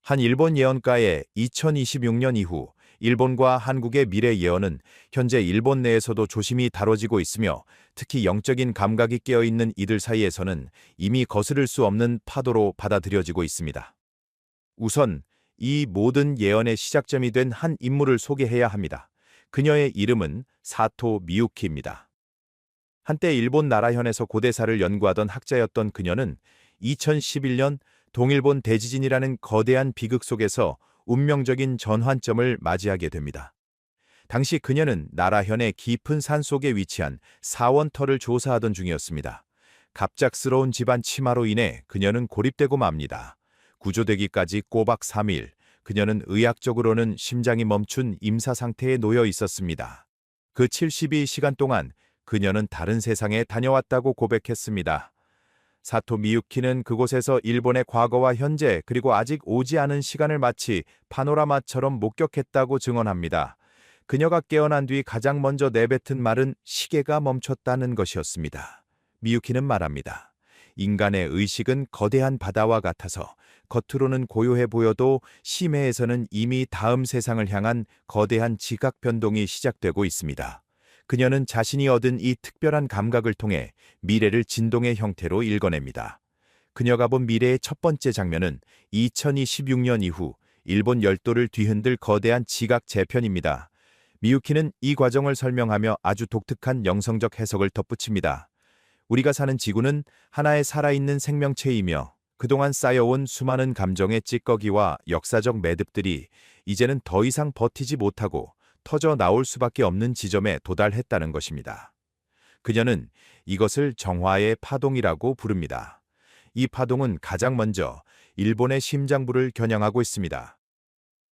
한 일본 예언가의 2026년 이후 일본과 한국의 미래 예언은 현재 일본 내에서도 조심히 다뤄지고 있으며, 특히 영적인 감각이 깨어있는 이들 사이에서는 이미 거스를 수 없는 파도로 받아들여지고 있습니다. 우선 이 모든 예언의 시작점이 된 한 인물을 소개해야 합니다. 그녀의 이름은 사토 미유키입니다. 한때 일본 나라현에서 고대사를 연구하던 학자였던 그녀는 2011년 동일본 대지진이라는 거대한 비극 속에서 운명적인 전환점을 맞이하게 됩니다. 당시 그녀는 나라현의 깊은 산속에 위치한 사원터를 조사하던 중이었습니다. 갑작스러운 집안 침하로 인해 그녀는 고립되고 맙니다. 구조되기까지 꼬박 3일, 그녀는 의학적으로는 심장이 멈춘 임사 상태에 놓여 있었습니다. 그 72시간 동안 그녀는 다른 세상에 다녀왔다고 고백했습니다. 사토 미유키는 그곳에서 일본의 과거와 현재, 그리고 아직 오지 않은 시간을 마치 파노라마처럼 목격했다고 증언합니다. 그녀가 깨어난 뒤 가장 먼저 내뱉은 말은 시계가 멈췄다는 것이었습니다. 미유키는 말합니다. 인간의 의식은 거대한 바다와 같아서 겉으로는 고요해 보여도 심해에서는 이미 다음 세상을 향한 거대한 지각 변동이 시작되고 있습니다. 그녀는 자신이 얻은 이 특별한 감각을 통해 미래를 진동의 형태로 읽어냅니다. 그녀가 본 미래의 첫 번째 장면은 2026년 이후 일본 열도를 뒤흔들 거대한 지각 재편입니다. 미유키는 이 과정을 설명하며 아주 독특한 영성적 해석을 덧붙입니다. 우리가 사는 지구는 하나의 살아있는 생명체이며, 그동안 쌓여온 수많은 감정의 찌꺼기와 역사적 매듭들이 이제는 더 이상 버티지 못하고 터져 나올 수밖에 없는 지점에 도달했다는 것입니다. 그녀는 이것을 정화의 파동이라고 부릅니다. 이 파동은 가장 먼저 일본의 심장부를 겨냥하고 있습니다.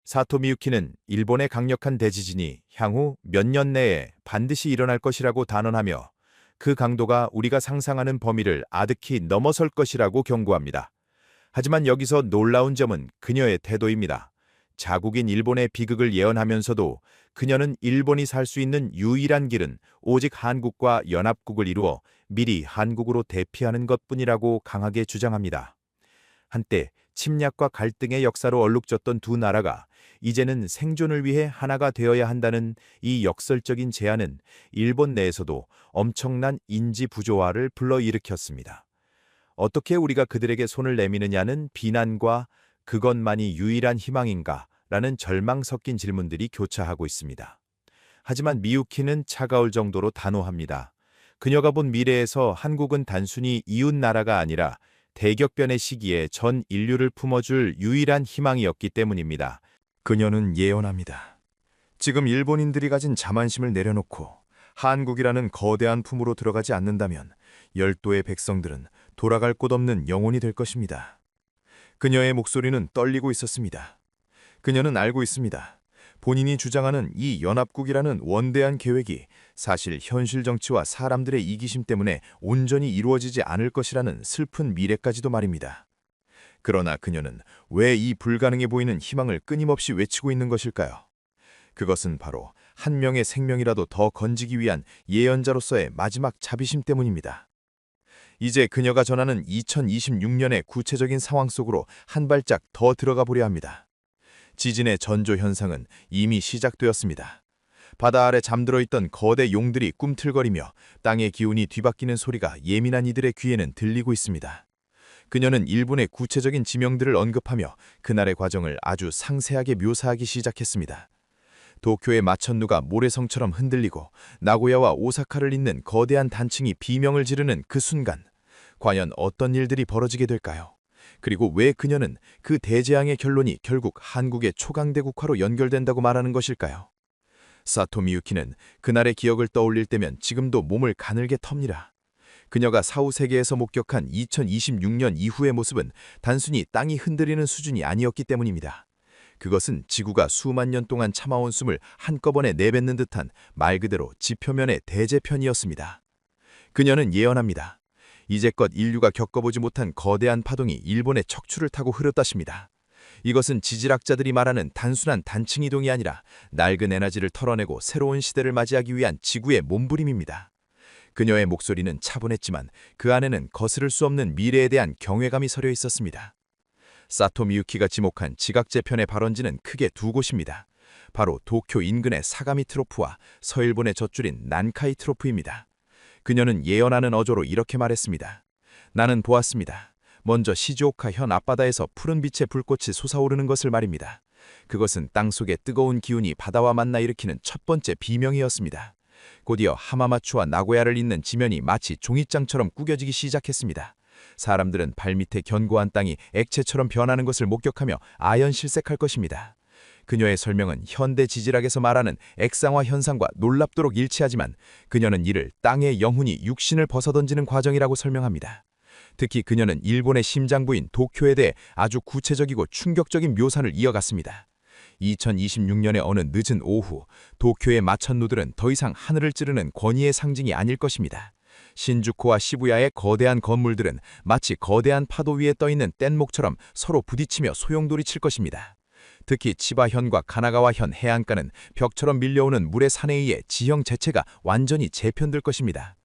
사토 미유키는 일본의 강력한 대지진이 향후 몇 년 내에 반드시 일어날 것이라고 단언하며, 그 강도가 우리가 상상하는 범위를 아득히 넘어설 것이라고 경고합니다. 하지만 여기서 놀라운 점은 그녀의 태도입니다. 자국인 일본의 비극을 예언하면서도 그녀는 일본이 살 수 있는 유일한 길은 오직 한국과 연합국을 이루어 미리 한국으로 대피하는 것뿐이라고 강하게 주장합니다. 한때 침략과 갈등의 역사로 얼룩졌던 두 나라가 이제는 생존을 위해 하나가 되어야 한다는 이 역설적인 제안은 일본 내에서도 엄청난 인지 부조화를 불러일으켰습니다. 어떻게 우리가 그들에게 손을 내미느냐는 비난과 그것만이 유일한 희망인가? 라는 절망 섞인 질문들이 교차하고 있습니다. 하지만 미유키는 차가울 정도로 단호합니다. 그녀가 본 미래에서 한국은 단순히 이웃 나라가 아니라 대격변의 시기에 전 인류를 품어줄 유일한 희망이었기 때문입니다. 그녀는 예언합니다. 지금 일본인들이 가진 자만심을 내려놓고 한국이라는 거대한 품으로 들어가지 않는다면 열도의 백성들은 돌아갈 곳 없는 영혼이 될 것입니다. 그녀의 목소리는 떨리고 있었습니다. 그녀는 알고 있습니다. 본인이 주장하는 이 연합국이라는 원대한 계획이 사실 현실 정치와 사람들의 이기심 때문에 온전히 이루어지지 않을 것이라는 슬픈 미래까지도 말입니다. 그러나 그녀는 왜 이 불가능해 보이는 희망을 끊임없이 외치고 있는 것일까요? 그것은 바로 한 명의 생명이라도 더 건지기 위한 예언자로서의 마지막 자비심 때문입니다. 이제 그녀가 전하는 2026년의 구체적인 상황 속으로 한 발짝 더 들어가 보려 합니다. 지진의 전조 현상은 이미 시작되었습니다. 바다 아래 잠들어 있던 거대 용들이 꿈틀거리며 땅의 기운이 뒤바뀌는 소리가 예민한 이들의 귀에는 들리고 있습니다. 그녀는 일본의 구체적인 지명들을 언급하며 그날의 과정을 아주 상세하게 묘사하기 시작했습니다. 도쿄의 마천루가 모래성처럼 흔들리고 나고야와 오사카를 잇는 거대한 단층이 비명을 지르는 그 순간, 과연 어떤 일들이 벌어지게 될까요? 그리고 왜 그녀는 그 대재앙의 결론이 결국 한국의 초강대국화로 연결된다고 말하는 것일까요? 사토 미유키는 그날의 기억을 떠올릴 때면 지금도 몸을 가늘게 텁니다. 그녀가 사후세계에서 목격한 2026년 이후의 모습은 단순히 땅이 흔들리는 수준이 아니었기 때문입니다. 그것은 지구가 수만 년 동안 참아온 숨을 한꺼번에 내뱉는 듯한 말 그대로 지표면의 대재편이었습니다. 그녀는 예언합니다. 이제껏 인류가 겪어보지 못한 거대한 파동이 일본의 척추를 타고 흐르다십니다. 이것은 지질학자들이 말하는 단순한 단층 이동이 아니라 낡은 에너지를 털어내고 새로운 시대를 맞이하기 위한 지구의 몸부림입니다. 그녀의 목소리는 차분했지만 그 안에는 거스를 수 없는 미래에 대한 경외감이 서려 있었습니다. 사토 미유키가 지목한 지각재편의 발원지는 크게 두 곳입니다. 바로 도쿄 인근의 사가미 트로프와 서일본의 젖줄인 난카이 트로프입니다. 그녀는 예언하는 어조로 이렇게 말했습니다. 나는 보았습니다. 먼저 시즈오카 현 앞바다에서 푸른 빛의 불꽃이 솟아오르는 것을 말입니다. 그것은 땅속의 뜨거운 기운이 바다와 만나 일으키는 첫 번째 비명이었습니다. 곧이어 하마마추와 나고야를 잇는 지면이 마치 종잇장처럼 꾸겨지기 시작했습니다. 사람들은 발밑에 견고한 땅이 액체처럼 변하는 것을 목격하며 아연실색할 것입니다. 그녀의 설명은 현대 지질학에서 말하는 액상화 현상과 놀랍도록 일치하지만 그녀는 이를 땅의 영혼이 육신을 벗어던지는 과정이라고 설명합니다. 특히 그녀는 일본의 심장부인 도쿄에 대해 아주 구체적이고 충격적인 묘사를 이어갔습니다. 2026년의 어느 늦은 오후, 도쿄의 마천루들은 더 이상 하늘을 찌르는 권위의 상징이 아닐 것입니다. 신주쿠와 시부야의 거대한 건물들은 마치 거대한 파도 위에 떠있는 뗏목처럼 서로 부딪히며 소용돌이칠 것입니다. 특히 치바현과 가나가와현 해안가는 벽처럼 밀려오는 물의 산에 의해 지형 자체가 완전히 재편될 것입니다.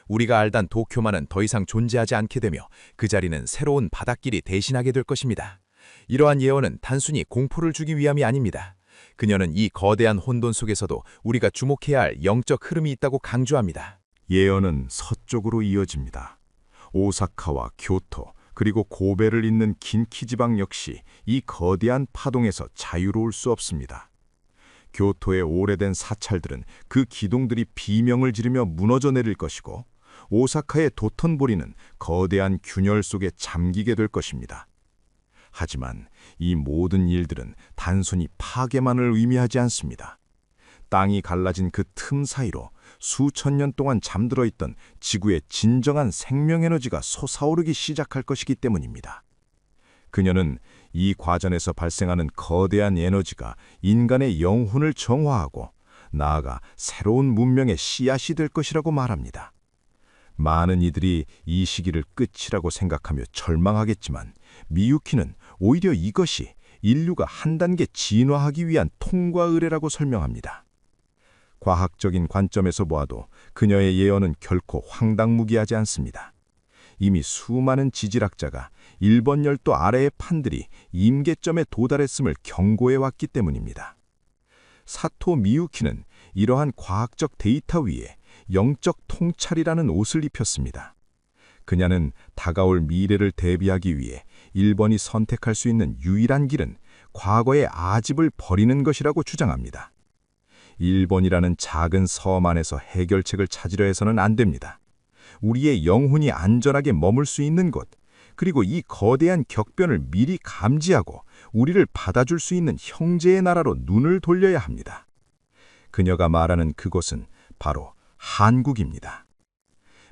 우리가 알던 도쿄만은 더 이상 존재하지 않게 되며 그 자리는 새로운 바닷길이 대신하게 될 것입니다. 이러한 예언은 단순히 공포를 주기 위함이 아닙니다. 그녀는 이 거대한 혼돈 속에서도 우리가 주목해야 할 영적 흐름이 있다고 강조합니다. 예언은 서쪽으로 이어집니다. 오사카와 교토, 그리고 고베를 잇는 긴키 지방 역시 이 거대한 파동에서 자유로울 수 없습니다. 교토의 오래된 사찰들은 그 기둥들이 비명을 지르며 무너져 내릴 것이고, 오사카의 도톤보리는 거대한 균열 속에 잠기게 될 것입니다. 하지만 이 모든 일들은 단순히 파괴만을 의미하지 않습니다. 땅이 갈라진 그 틈 사이로 수천 년 동안 잠들어 있던 지구의 진정한 생명에너지가 솟아오르기 시작할 것이기 때문입니다. 그녀는 이 과정에서 발생하는 거대한 에너지가 인간의 영혼을 정화하고 나아가 새로운 문명의 씨앗이 될 것이라고 말합니다. 많은 이들이 이 시기를 끝이라고 생각하며 절망하겠지만 미유키는 오히려 이것이 인류가 한 단계 진화하기 위한 통과 의례라고 설명합니다. 과학적인 관점에서 보아도 그녀의 예언은 결코 황당무계하지 않습니다. 이미 수많은 지질학자가 일본 열도 아래의 판들이 임계점에 도달했음을 경고해왔기 때문입니다. 사토 미유키는 이러한 과학적 데이터 위에 영적 통찰이라는 옷을 입혔습니다. 그녀는 다가올 미래를 대비하기 위해 일본이 선택할 수 있는 유일한 길은 과거의 아집을 버리는 것이라고 주장합니다. 일본이라는 작은 섬 안에서 해결책을 찾으려 해서는 안 됩니다. 우리의 영혼이 안전하게 머물 수 있는 곳, 그리고 이 거대한 격변을 미리 감지하고 우리를 받아줄 수 있는 형제의 나라로 눈을 돌려야 합니다. 그녀가 말하는 그곳은 바로 한국입니다.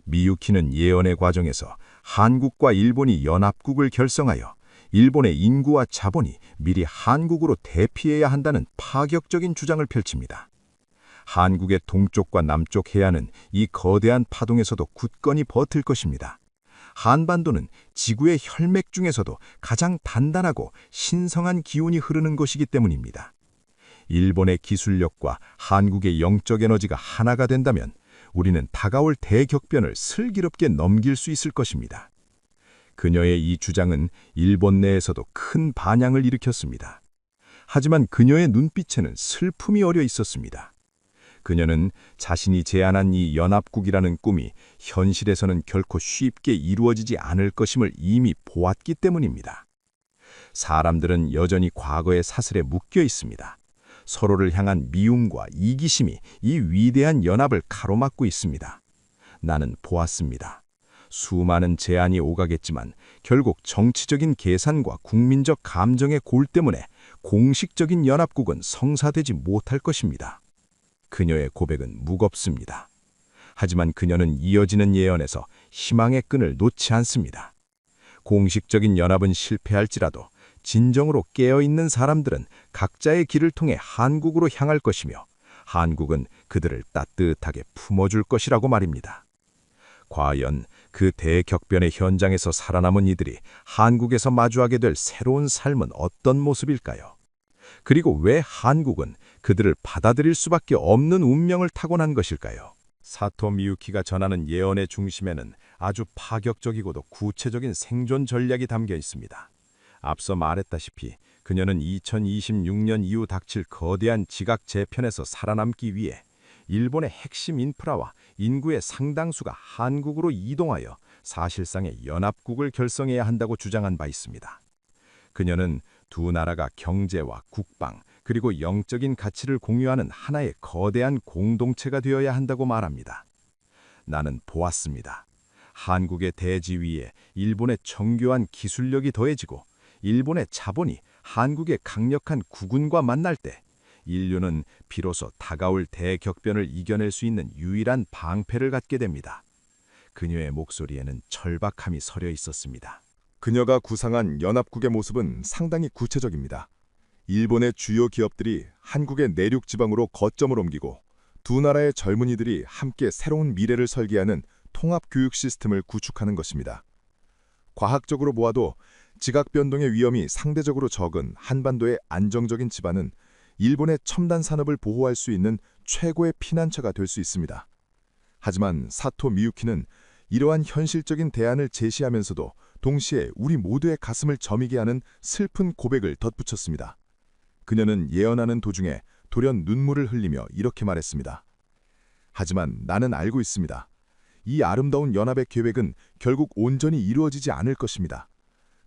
미유키는 예언의 과정에서 한국과 일본이 연합국을 결성하여 일본의 인구와 자본이 미리 한국으로 대피해야 한다는 파격적인 주장을 펼칩니다. 한국의 동쪽과 남쪽 해안은 이 거대한 파동에서도 굳건히 버틸 것입니다. 한반도는 지구의 혈맥 중에서도 가장 단단하고 신성한 기운이 흐르는 곳이기 때문입니다. 일본의 기술력과 한국의 영적 에너지가 하나가 된다면 우리는 다가올 대격변을 슬기롭게 넘길 수 있을 것입니다. 그녀의 이 주장은 일본 내에서도 큰 반향을 일으켰습니다. 하지만 그녀의 눈빛에는 슬픔이 어려 있었습니다. 그녀는 자신이 제안한 이 연합국이라는 꿈이 현실에서는 결코 쉽게 이루어지지 않을 것임을 이미 보았기 때문입니다. 사람들은 여전히 과거의 사슬에 묶여 있습니다. 서로를 향한 미움과 이기심이 이 위대한 연합을 가로막고 있습니다. 나는 보았습니다. 수많은 제안이 오가겠지만 결국 정치적인 계산과 국민적 감정의 골 때문에 공식적인 연합국은 성사되지 못할 것입니다. 그녀의 고백은 무겁습니다. 하지만 그녀는 이어지는 예언에서 희망의 끈을 놓지 않습니다. 공식적인 연합은 실패할지라도 진정으로 깨어있는 사람들은 각자의 길을 통해 한국으로 향할 것이며 한국은 그들을 따뜻하게 품어줄 것이라고 말입니다. 과연 그 대격변의 현장에서 살아남은 이들이 한국에서 마주하게 될 새로운 삶은 어떤 모습일까요? 그리고 왜 한국은 그들을 받아들일 수밖에 없는 운명을 타고난 것일까요? 사토 미유키가 전하는 예언의 중심에는 아주 파격적이고도 구체적인 생존 전략이 담겨 있습니다. 앞서 말했다시피 그녀는 2026년 이후 닥칠 거대한 지각 재편에서 살아남기 위해 일본의 핵심 인프라와 인구의 상당수가 한국으로 이동하여 사실상의 연합국을 결성해야 한다고 주장한 바 있습니다. 그녀는 두 나라가 경제와 국방 그리고 영적인 가치를 공유하는 하나의 거대한 공동체가 되어야 한다고 말합니다. 나는 보았습니다. 한국의 대지 위에 일본의 정교한 기술력이 더해지고 일본의 자본이 한국의 강력한 국군과 만날 때 인류는 비로소 다가올 대격변을 이겨낼 수 있는 유일한 방패를 갖게 됩니다. 그녀의 목소리에는 절박함이 서려 있었습니다. 그녀가 구상한 연합국의 모습은 상당히 구체적입니다. 일본의 주요 기업들이 한국의 내륙 지방으로 거점을 옮기고 두 나라의 젊은이들이 함께 새로운 미래를 설계하는 통합 교육 시스템을 구축하는 것입니다. 과학적으로 보아도 지각 변동의 위험이 상대적으로 적은 한반도의 안정적인 지반은 일본의 첨단 산업을 보호할 수 있는 최고의 피난처가 될 수 있습니다. 하지만 사토 미유키는 이러한 현실적인 대안을 제시하면서도 동시에 우리 모두의 가슴을 저미게 하는 슬픈 고백을 덧붙였습니다. 그녀는 예언하는 도중에 돌연 눈물을 흘리며 이렇게 말했습니다. 하지만 나는 알고 있습니다. 이 아름다운 연합의 계획은 결국 온전히 이루어지지 않을 것입니다.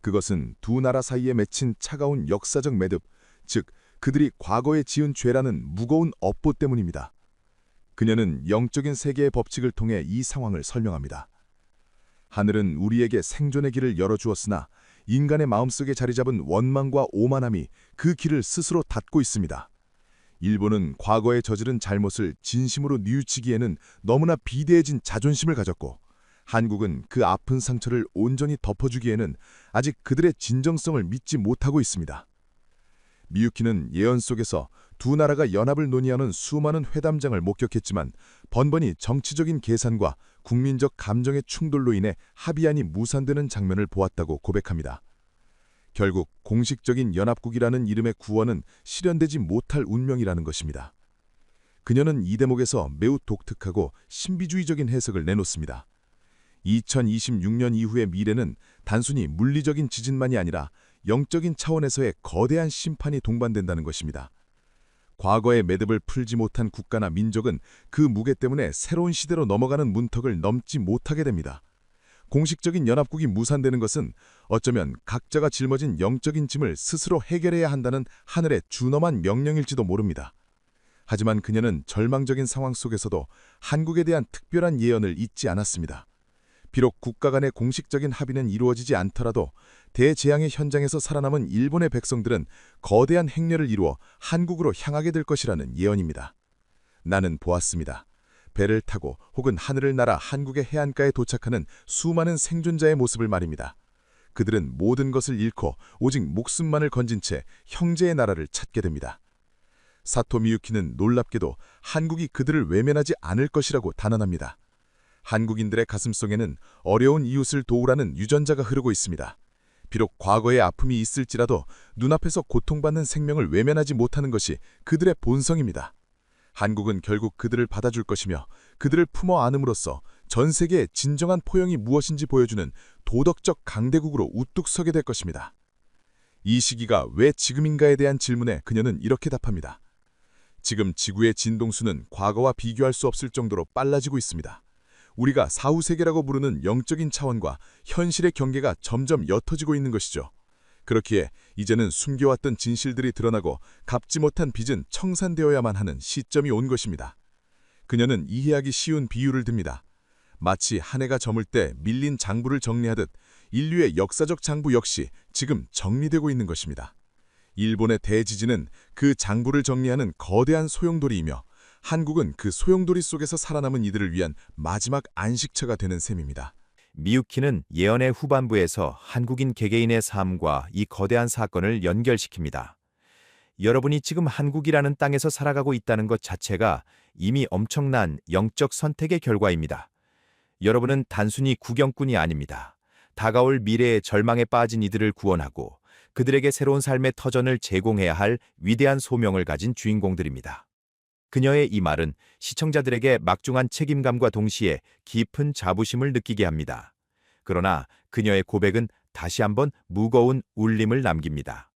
그것은 두 나라 사이에 맺힌 차가운 역사적 매듭, 즉 그들이 과거에 지은 죄라는 무거운 업보 때문입니다. 그녀는 영적인 세계의 법칙을 통해 이 상황을 설명합니다. 하늘은 우리에게 생존의 길을 열어주었으나 인간의 마음속에 자리 잡은 원망과 오만함이 그 길을 스스로 닫고 있습니다. 일본은 과거에 저지른 잘못을 진심으로 뉘우치기에는 너무나 비대해진 자존심을 가졌고 한국은 그 아픈 상처를 온전히 덮어주기에는 아직 그들의 진정성을 믿지 못하고 있습니다. 미유키는 예언 속에서 두 나라가 연합을 논의하는 수많은 회담장을 목격했지만 번번이 정치적인 계산과 국민적 감정의 충돌로 인해 합의안이 무산되는 장면을 보았다고 고백합니다. 결국 공식적인 연합국이라는 이름의 구원은 실현되지 못할 운명이라는 것입니다. 그녀는 이 대목에서 매우 독특하고 신비주의적인 해석을 내놓습니다. 2026년 이후의 미래는 단순히 물리적인 지진만이 아니라 영적인 차원에서의 거대한 심판이 동반된다는 것입니다. 과거의 매듭을 풀지 못한 국가나 민족은 그 무게 때문에 새로운 시대로 넘어가는 문턱을 넘지 못하게 됩니다. 공식적인 연합국이 무산되는 것은 어쩌면 각자가 짊어진 영적인 짐을 스스로 해결해야 한다는 하늘의 준엄한 명령일지도 모릅니다. 하지만 그녀는 절망적인 상황 속에서도 한국에 대한 특별한 예언을 잊지 않았습니다. 비록 국가 간의 공식적인 합의는 이루어지지 않더라도 대재앙의 현장에서 살아남은 일본의 백성들은 거대한 행렬을 이루어 한국으로 향하게 될 것이라는 예언입니다. 나는 보았습니다. 배를 타고 혹은 하늘을 날아 한국의 해안가에 도착하는 수많은 생존자의 모습을 말입니다. 그들은 모든 것을 잃고 오직 목숨만을 건진 채 형제의 나라를 찾게 됩니다. 사토 미유키는 놀랍게도 한국이 그들을 외면하지 않을 것이라고 단언합니다. 한국인들의 가슴속에는 어려운 이웃을 도우라는 유전자가 흐르고 있습니다. 비록 과거의 아픔이 있을지라도 눈앞에서 고통받는 생명을 외면하지 못하는 것이 그들의 본성입니다. 한국은 결국 그들을 받아줄 것이며 그들을 품어 안음으로써 전 세계의 진정한 포용이 무엇인지 보여주는 도덕적 강대국으로 우뚝 서게 될 것입니다. 이 시기가 왜 지금인가에 대한 질문에 그녀는 이렇게 답합니다. 지금 지구의 진동수는 과거와 비교할 수 없을 정도로 빨라지고 있습니다. 우리가 사후세계라고 부르는 영적인 차원과 현실의 경계가 점점 옅어지고 있는 것이죠. 그렇기에 이제는 숨겨왔던 진실들이 드러나고 갚지 못한 빚은 청산되어야만 하는 시점이 온 것입니다. 그녀는 이해하기 쉬운 비유를 듭니다. 마치 한 해가 저물 때 밀린 장부를 정리하듯 인류의 역사적 장부 역시 지금 정리되고 있는 것입니다. 일본의 대지진은 그 장부를 정리하는 거대한 소용돌이이며 한국은 그 소용돌이 속에서 살아남은 이들을 위한 마지막 안식처가 되는 셈입니다. 미유키는 예언의 후반부에서 한국인 개개인의 삶과 이 거대한 사건을 연결시킵니다. 여러분이 지금 한국이라는 땅에서 살아가고 있다는 것 자체가 이미 엄청난 영적 선택의 결과입니다. 여러분은 단순히 구경꾼이 아닙니다. 다가올 미래의 절망에 빠진 이들을 구원하고 그들에게 새로운 삶의 터전을 제공해야 할 위대한 소명을 가진 주인공들입니다. 그녀의 이 말은 시청자들에게 막중한 책임감과 동시에 깊은 자부심을 느끼게 합니다. 그러나 그녀의 고백은 다시 한번 무거운 울림을 남깁니다.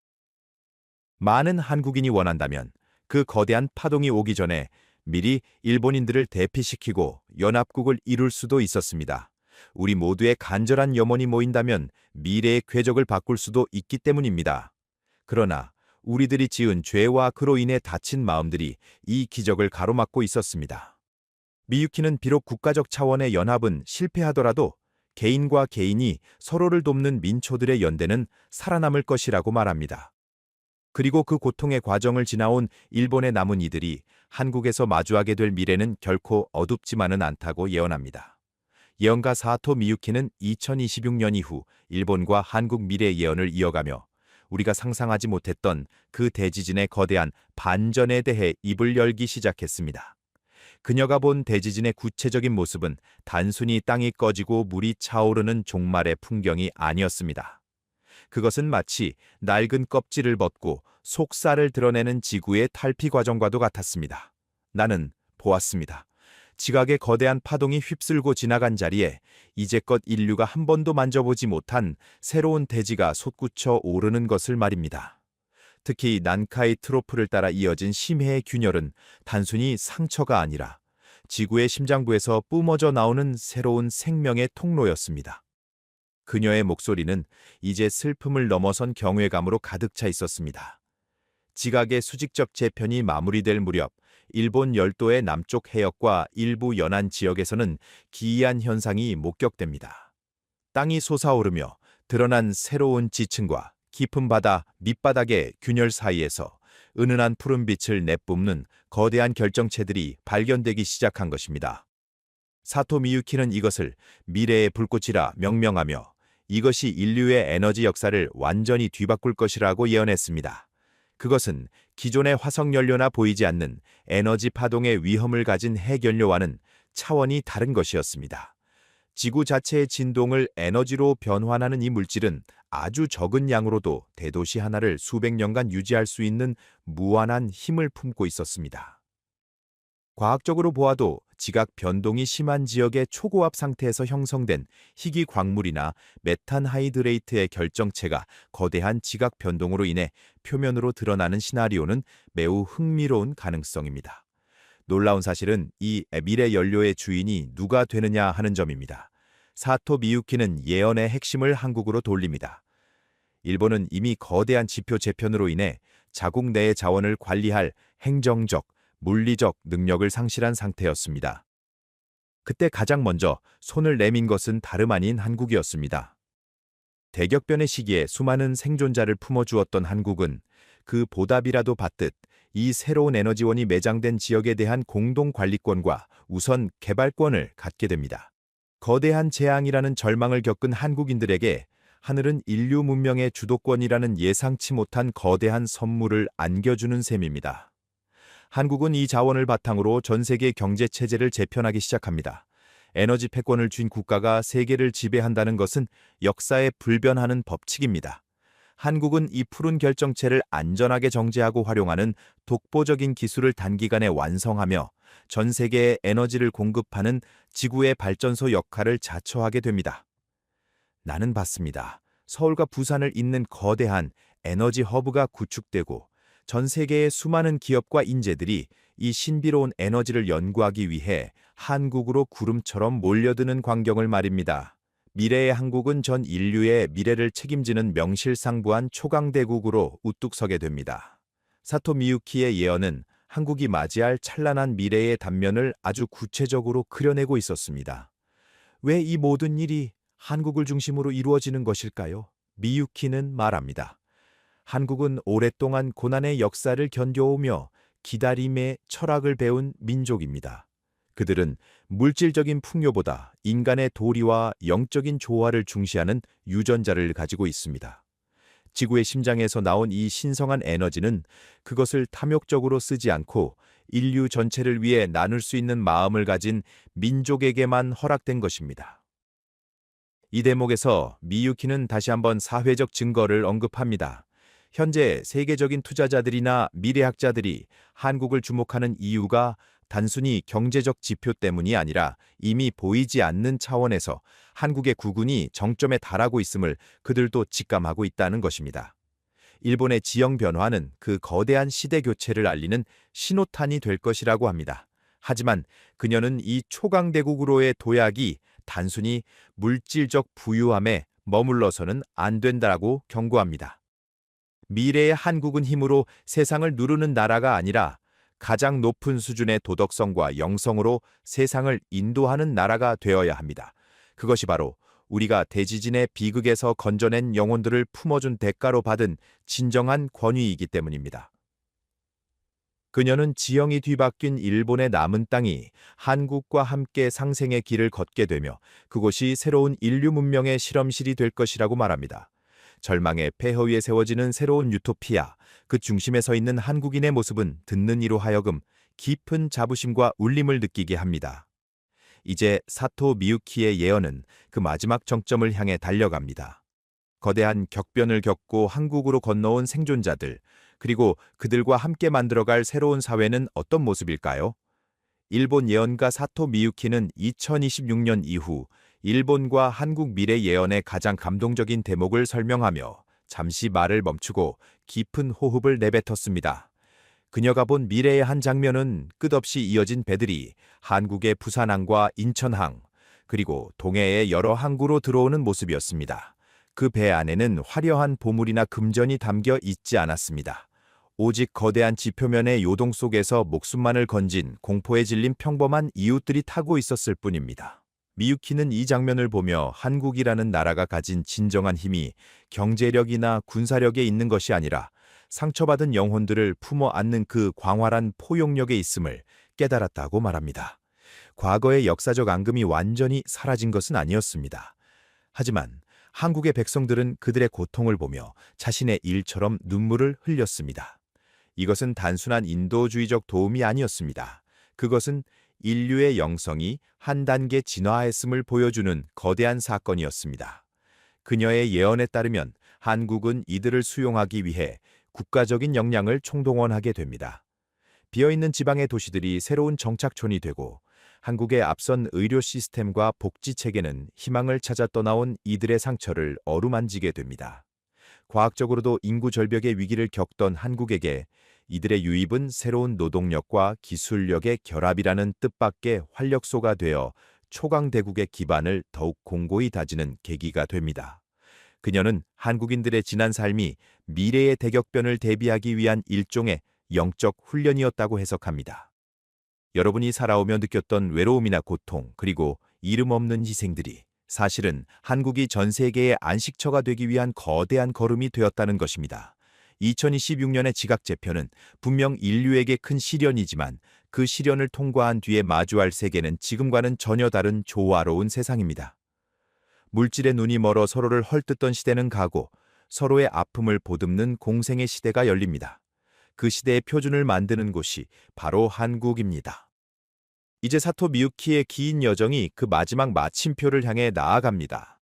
많은 한국인이 원한다면 그 거대한 파동이 오기 전에 미리 일본인들을 대피시키고 연합국을 이룰 수도 있었습니다. 우리 모두의 간절한 염원이 모인다면 미래의 궤적을 바꿀 수도 있기 때문입니다. 그러나 우리들이 지은 죄와 그로 인해 다친 마음들이 이 기적을 가로막고 있었습니다. 미유키는 비록 국가적 차원의 연합은 실패하더라도 개인과 개인이 서로를 돕는 민초들의 연대는 살아남을 것이라고 말합니다. 그리고 그 고통의 과정을 지나온 일본의 남은 이들이 한국에서 마주하게 될 미래는 결코 어둡지만은 않다고 예언합니다. 예언가 사토 미유키는 2026년 이후 일본과 한국 미래 예언을 이어가며 우리가 상상하지 못했던 그 대지진의 거대한 반전에 대해 입을 열기 시작했습니다. 그녀가 본 대지진의 구체적인 모습은 단순히 땅이 꺼지고 물이 차오르는 종말의 풍경이 아니었습니다. 그것은 마치 낡은 껍질을 벗고 속살을 드러내는 지구의 탈피 과정과도 같았습니다. 나는 보았습니다. 지각의 거대한 파동이 휩쓸고 지나간 자리에 이제껏 인류가 한 번도 만져보지 못한 새로운 대지가 솟구쳐 오르는 것을 말입니다. 특히 난카이 트로프를 따라 이어진 심해의 균열은 단순히 상처가 아니라 지구의 심장부에서 뿜어져 나오는 새로운 생명의 통로였습니다. 그녀의 목소리는 이제 슬픔을 넘어선 경외감으로 가득 차 있었습니다. 지각의 수직적 재편이 마무리될 무렵 일본 열도의 남쪽 해역과 일부 연안 지역에서는 기이한 현상이 목격됩니다. 땅이 솟아오르며 드러난 새로운 지층과 깊은 바다 밑바닥의 균열 사이에서 은은한 푸른빛을 내뿜는 거대한 결정체들이 발견되기 시작한 것입니다. 사토 미유키는 이것을 미래의 불꽃이라 명명하며 이것이 인류의 에너지 역사를 완전히 뒤바꿀 것이라고 예언했습니다. 그것은 기존의 화석연료나 보이지 않는 에너지 파동의 위험을 가진 핵연료와는 차원이 다른 것이었습니다. 지구 자체의 진동을 에너지로 변환하는 이 물질은 아주 적은 양으로도 대도시 하나를 수백 년간 유지할 수 있는 무한한 힘을 품고 있었습니다. 과학적으로 보아도 지각 변동이 심한 지역의 초고압 상태에서 형성된 희귀 광물이나 메탄 하이드레이트의 결정체가 거대한 지각 변동으로 인해 표면으로 드러나는 시나리오는 매우 흥미로운 가능성입니다. 놀라운 사실은 이 미래 연료의 주인이 누가 되느냐 하는 점입니다. 사토 미유키는 예언의 핵심을 한국으로 돌립니다. 일본은 이미 거대한 지표 재편으로 인해 자국 내의 자원을 관리할 행정적, 물리적 능력을 상실한 상태였습니다. 그때 가장 먼저 손을 내민 것은 다름 아닌 한국이었습니다. 대격변의 시기에 수많은 생존자를 품어주었던 한국은 그 보답이라도 받듯 이 새로운 에너지원이 매장된 지역에 대한 공동 관리권과 우선 개발권을 갖게 됩니다. 거대한 재앙이라는 절망을 겪은 한국인들에게 하늘은 인류 문명의 주도권이라는 예상치 못한 거대한 선물을 안겨주는 셈입니다. 한국은 이 자원을 바탕으로 전 세계 경제 체제를 재편하기 시작합니다. 에너지 패권을 쥔 국가가 세계를 지배한다는 것은 역사에 불변하는 법칙입니다. 한국은 이 푸른 결정체를 안전하게 정제하고 활용하는 독보적인 기술을 단기간에 완성하며 전 세계에 에너지를 공급하는 지구의 발전소 역할을 자처하게 됩니다. 나는 봤습니다. 서울과 부산을 잇는 거대한 에너지 허브가 구축되고 전 세계의 수많은 기업과 인재들이 이 신비로운 에너지를 연구하기 위해 한국으로 구름처럼 몰려드는 광경을 말입니다. 미래의 한국은 전 인류의 미래를 책임지는 명실상부한 초강대국으로 우뚝 서게 됩니다. 사토 미유키의 예언은 한국이 맞이할 찬란한 미래의 단면을 아주 구체적으로 그려내고 있었습니다. 왜 이 모든 일이 한국을 중심으로 이루어지는 것일까요? 미유키는 말합니다. 한국은 오랫동안 고난의 역사를 견뎌오며 기다림의 철학을 배운 민족입니다. 그들은 물질적인 풍요보다 인간의 도리와 영적인 조화를 중시하는 유전자를 가지고 있습니다. 지구의 심장에서 나온 이 신성한 에너지는 그것을 탐욕적으로 쓰지 않고 인류 전체를 위해 나눌 수 있는 마음을 가진 민족에게만 허락된 것입니다. 이 대목에서 미유키는 다시 한번 사회적 증거를 언급합니다. 현재 세계적인 투자자들이나 미래학자들이 한국을 주목하는 이유가 단순히 경제적 지표 때문이 아니라 이미 보이지 않는 차원에서 한국의 국운이 정점에 달하고 있음을 그들도 직감하고 있다는 것입니다. 일본의 지형 변화는 그 거대한 시대 교체를 알리는 신호탄이 될 것이라고 합니다. 하지만 그녀는 이 초강대국으로의 도약이 단순히 물질적 부유함에 머물러서는 안 된다고 경고합니다. 미래의 한국은 힘으로 세상을 누르는 나라가 아니라 가장 높은 수준의 도덕성과 영성으로 세상을 인도하는 나라가 되어야 합니다. 그것이 바로 우리가 대지진의 비극에서 건져낸 영혼들을 품어준 대가로 받은 진정한 권위이기 때문입니다. 그녀는 지형이 뒤바뀐 일본의 남은 땅이 한국과 함께 상생의 길을 걷게 되며 그곳이 새로운 인류 문명의 실험실이 될 것이라고 말합니다. 절망의 폐허 위에 세워지는 새로운 유토피아, 그 중심에 서 있는 한국인의 모습은 듣는 이로 하여금 깊은 자부심과 울림을 느끼게 합니다. 이제 사토 미유키의 예언은 그 마지막 정점을 향해 달려갑니다. 거대한 격변을 겪고 한국으로 건너온 생존자들, 그리고 그들과 함께 만들어갈 새로운 사회는 어떤 모습일까요? 일본 예언가 사토 미유키는 2026년 이후 일본과 한국 미래 예언의 가장 감동적인 대목을 설명하며 잠시 말을 멈추고 깊은 호흡을 내뱉었습니다. 그녀가 본 미래의 한 장면은 끝없이 이어진 배들이 한국의 부산항과 인천항, 그리고 동해의 여러 항구로 들어오는 모습이었습니다. 그 배 안에는 화려한 보물이나 금전이 담겨 있지 않았습니다. 오직 거대한 지표면의 요동 속에서 목숨만을 건진 공포에 질린 평범한 이웃들이 타고 있었을 뿐입니다. 미유키는 이 장면을 보며 한국이라는 나라가 가진 진정한 힘이 경제력이나 군사력에 있는 것이 아니라 상처받은 영혼들을 품어 안는 그 광활한 포용력에 있음을 깨달았다고 말합니다. 과거의 역사적 앙금이 완전히 사라진 것은 아니었습니다. 하지만 한국의 백성들은 그들의 고통을 보며 자신의 일처럼 눈물을 흘렸습니다. 이것은 단순한 인도주의적 도움이 아니었습니다. 그것은 인류의 영성이 한 단계 진화했음을 보여주는 거대한 사건이었습니다. 그녀의 예언에 따르면 한국은 이들을 수용하기 위해 국가적인 역량을 총동원하게 됩니다. 비어있는 지방의 도시들이 새로운 정착촌이 되고 한국의 앞선 의료 시스템과 복지 체계는 희망을 찾아 떠나온 이들의 상처를 어루만지게 됩니다. 과학적으로도 인구 절벽의 위기를 겪던 한국에게 이들의 유입은 새로운 노동력과 기술력의 결합이라는 뜻밖의 활력소가 되어 초강대국의 기반을 더욱 공고히 다지는 계기가 됩니다. 그녀는 한국인들의 지난 삶이 미래의 대격변을 대비하기 위한 일종의 영적 훈련이었다고 해석합니다. 여러분이 살아오며 느꼈던 외로움이나 고통, 그리고 이름 없는 희생들이 사실은 한국이 전 세계의 안식처가 되기 위한 거대한 걸음이 되었다는 것입니다. 2026년의 지각재편은 분명 인류에게 큰 시련이지만 그 시련을 통과한 뒤에 마주할 세계는 지금과는 전혀 다른 조화로운 세상입니다. 물질의 눈이 멀어 서로를 헐뜯던 시대는 가고 서로의 아픔을 보듬는 공생의 시대가 열립니다. 그 시대의 표준을 만드는 곳이 바로 한국입니다. 이제 사토 미유키의 긴 여정이 그 마지막 마침표를 향해 나아갑니다.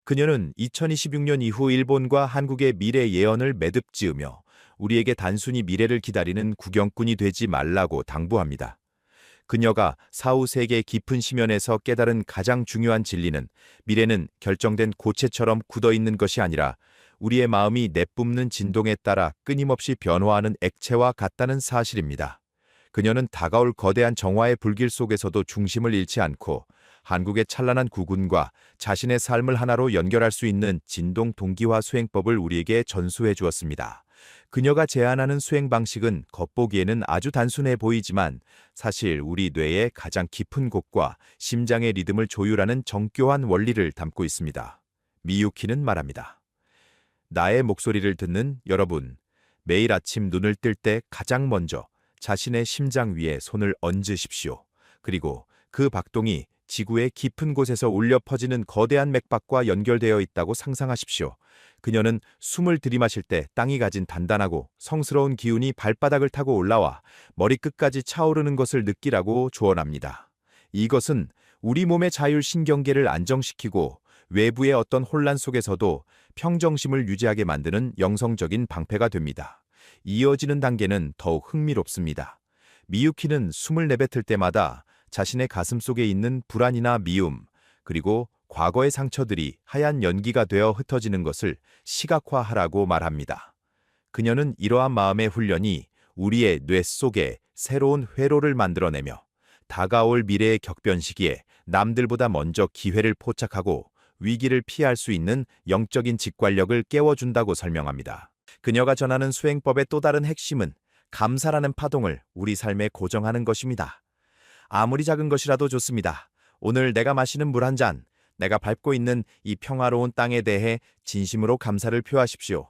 그녀는 2026년 이후 일본과 한국의 미래 예언을 매듭지으며 우리에게 단순히 미래를 기다리는 구경꾼이 되지 말라고 당부합니다. 그녀가 사후 세계의 깊은 심연에서 깨달은 가장 중요한 진리는 미래는 결정된 고체처럼 굳어있는 것이 아니라 우리의 마음이 내뿜는 진동에 따라 끊임없이 변화하는 액체와 같다는 사실입니다. 그녀는 다가올 거대한 정화의 불길 속에서도 중심을 잃지 않고 한국의 찬란한 국운과 자신의 삶을 하나로 연결할 수 있는 진동 동기화 수행법을 우리에게 전수해 주었습니다. 그녀가 제안하는 수행 방식은 겉보기에는 아주 단순해 보이지만 사실 우리 뇌의 가장 깊은 곳과 심장의 리듬을 조율하는 정교한 원리를 담고 있습니다. 미유키는 말합니다. 나의 목소리를 듣는 여러분, 매일 아침 눈을 뜰 때 가장 먼저 자신의 심장 위에 손을 얹으십시오. 그리고 그 박동이 지구의 깊은 곳에서 울려 퍼지는 거대한 맥박과 연결되어 있다고 상상하십시오. 그녀는 숨을 들이마실 때 땅이 가진 단단하고 성스러운 기운이 발바닥을 타고 올라와 머리끝까지 차오르는 것을 느끼라고 조언합니다. 이것은 우리 몸의 자율신경계를 안정시키고 외부의 어떤 혼란 속에서도 평정심을 유지하게 만드는 영성적인 방패가 됩니다. 이어지는 단계는 더욱 흥미롭습니다. 미유키는 숨을 내뱉을 때마다 자신의 가슴 속에 있는 불안이나 미움, 그리고 과거의 상처들이 하얀 연기가 되어 흩어지는 것을 시각화하라고 말합니다. 그녀는 이러한 마음의 훈련이 우리의 뇌 속에 새로운 회로를 만들어내며 다가올 미래의 격변 시기에 남들보다 먼저 기회를 포착하고 위기를 피할 수 있는 영적인 직관력을 깨워준다고 설명합니다. 그녀가 전하는 수행법의 또 다른 핵심은 감사라는 파동을 우리 삶에 고정하는 것입니다. 아무리 작은 것이라도 좋습니다. 오늘 내가 마시는 물 한 잔, 내가 밟고 있는 이 평화로운 땅에 대해 진심으로 감사를 표하십시오.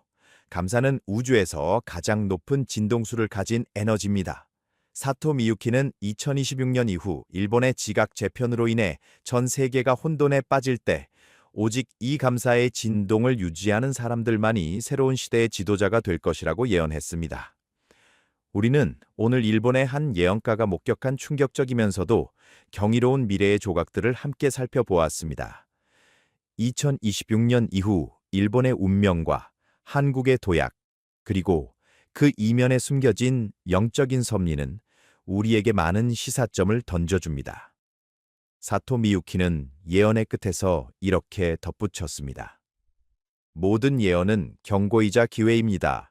감사는 우주에서 가장 높은 진동수를 가진 에너지입니다. 사토 미유키는 2026년 이후 일본의 지각 재편으로 인해 전 세계가 혼돈에 빠질 때 오직 이 감사의 진동을 유지하는 사람들만이 새로운 시대의 지도자가 될 것이라고 예언했습니다. 우리는 오늘 일본의 한 예언가가 목격한 충격적이면서도 경이로운 미래의 조각들을 함께 살펴보았습니다. 2026년 이후 일본의 운명과 한국의 도약, 그리고 그 이면에 숨겨진 영적인 섭리는 우리에게 많은 시사점을 던져줍니다. 사토 미유키는 예언의 끝에서 이렇게 덧붙였습니다. 모든 예언은 경고이자 기회입니다.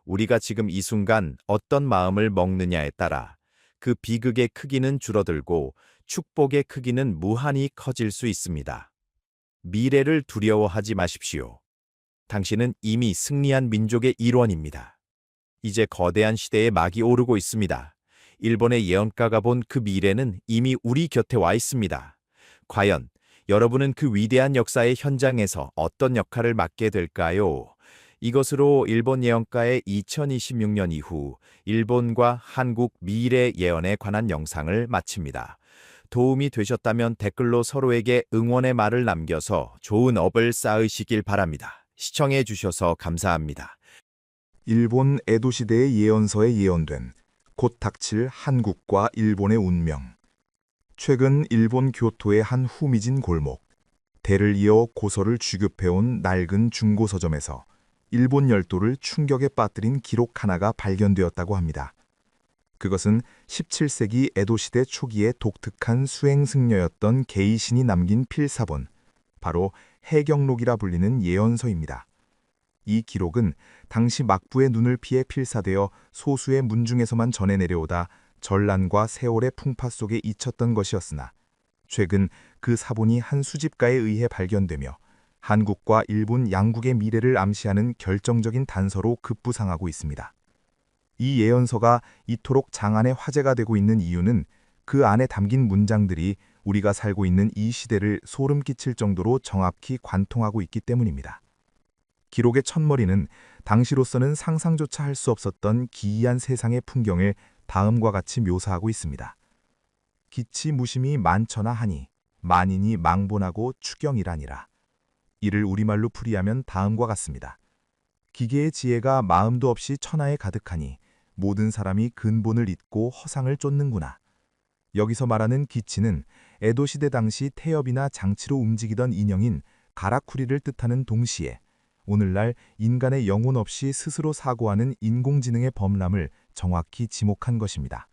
우리가 지금 이 순간 어떤 마음을 먹느냐에 따라 그 비극의 크기는 줄어들고 축복의 크기는 무한히 커질 수 있습니다. 미래를 두려워하지 마십시오. 당신은 이미 승리한 민족의 일원입니다. 이제 거대한 시대의 막이 오르고 있습니다. 일본의 예언가가 본 그 미래는 이미 우리 곁에 와 있습니다. 과연 여러분은 그 위대한 역사의 현장에서 어떤 역할을 맡게 될까요? 이것으로 일본 예언가의 2026년 이후 일본과 한국 미래 예언에 관한 영상을 마칩니다. 도움이 되셨다면 댓글로 서로에게 응원의 말을 남겨서 좋은 업을 쌓으시길 바랍니다. 시청해 주셔서 감사합니다. 일본 에도 시대의 예언서에 예언된 곧 닥칠 한국과 일본의 운명. 최근 일본 교토의 한 후미진 골목, 대를 이어 고서를 취급해온 낡은 중고 서점에서 일본 열도를 충격에 빠뜨린 기록 하나가 발견되었다고 합니다. 그것은 17세기 에도 시대 초기의 독특한 수행 승려였던 게이신이 남긴 필사본, 바로 해경록이라 불리는 예언서입니다. 이 기록은 당시 막부의 눈을 피해 필사되어 소수의 문중에서만 전해 내려오다 전란과 세월의 풍파 속에 잊혔던 것이었으나 최근 그 사본이 한 수집가에 의해 발견되며 한국과 일본 양국의 미래를 암시하는 결정적인 단서로 급부상하고 있습니다. 이 예언서가 이토록 장안의 화제가 되고 있는 이유는 그 안에 담긴 문장들이 우리가 살고 있는 이 시대를 소름 끼칠 정도로 정확히 관통하고 있기 때문입니다. 기록의 첫머리는 당시로서는 상상조차 할 수 없었던 기이한 세상의 풍경을 다음과 같이 묘사하고 있습니다. 기치 무심히 만천하 하니 만인이 망본하고 추경이라니라. 이를 우리말로 풀이하면 다음과 같습니다. 기계의 지혜가 마음도 없이 천하에 가득하니 모든 사람이 근본을 잊고 허상을 쫓는구나. 여기서 말하는 기치는 에도 시대 당시 태엽이나 장치로 움직이던 인형인 가라쿠리를 뜻하는 동시에 오늘날 인간의 영혼 없이 스스로 사고하는 인공지능의 범람을 정확히 지목한 것입니다.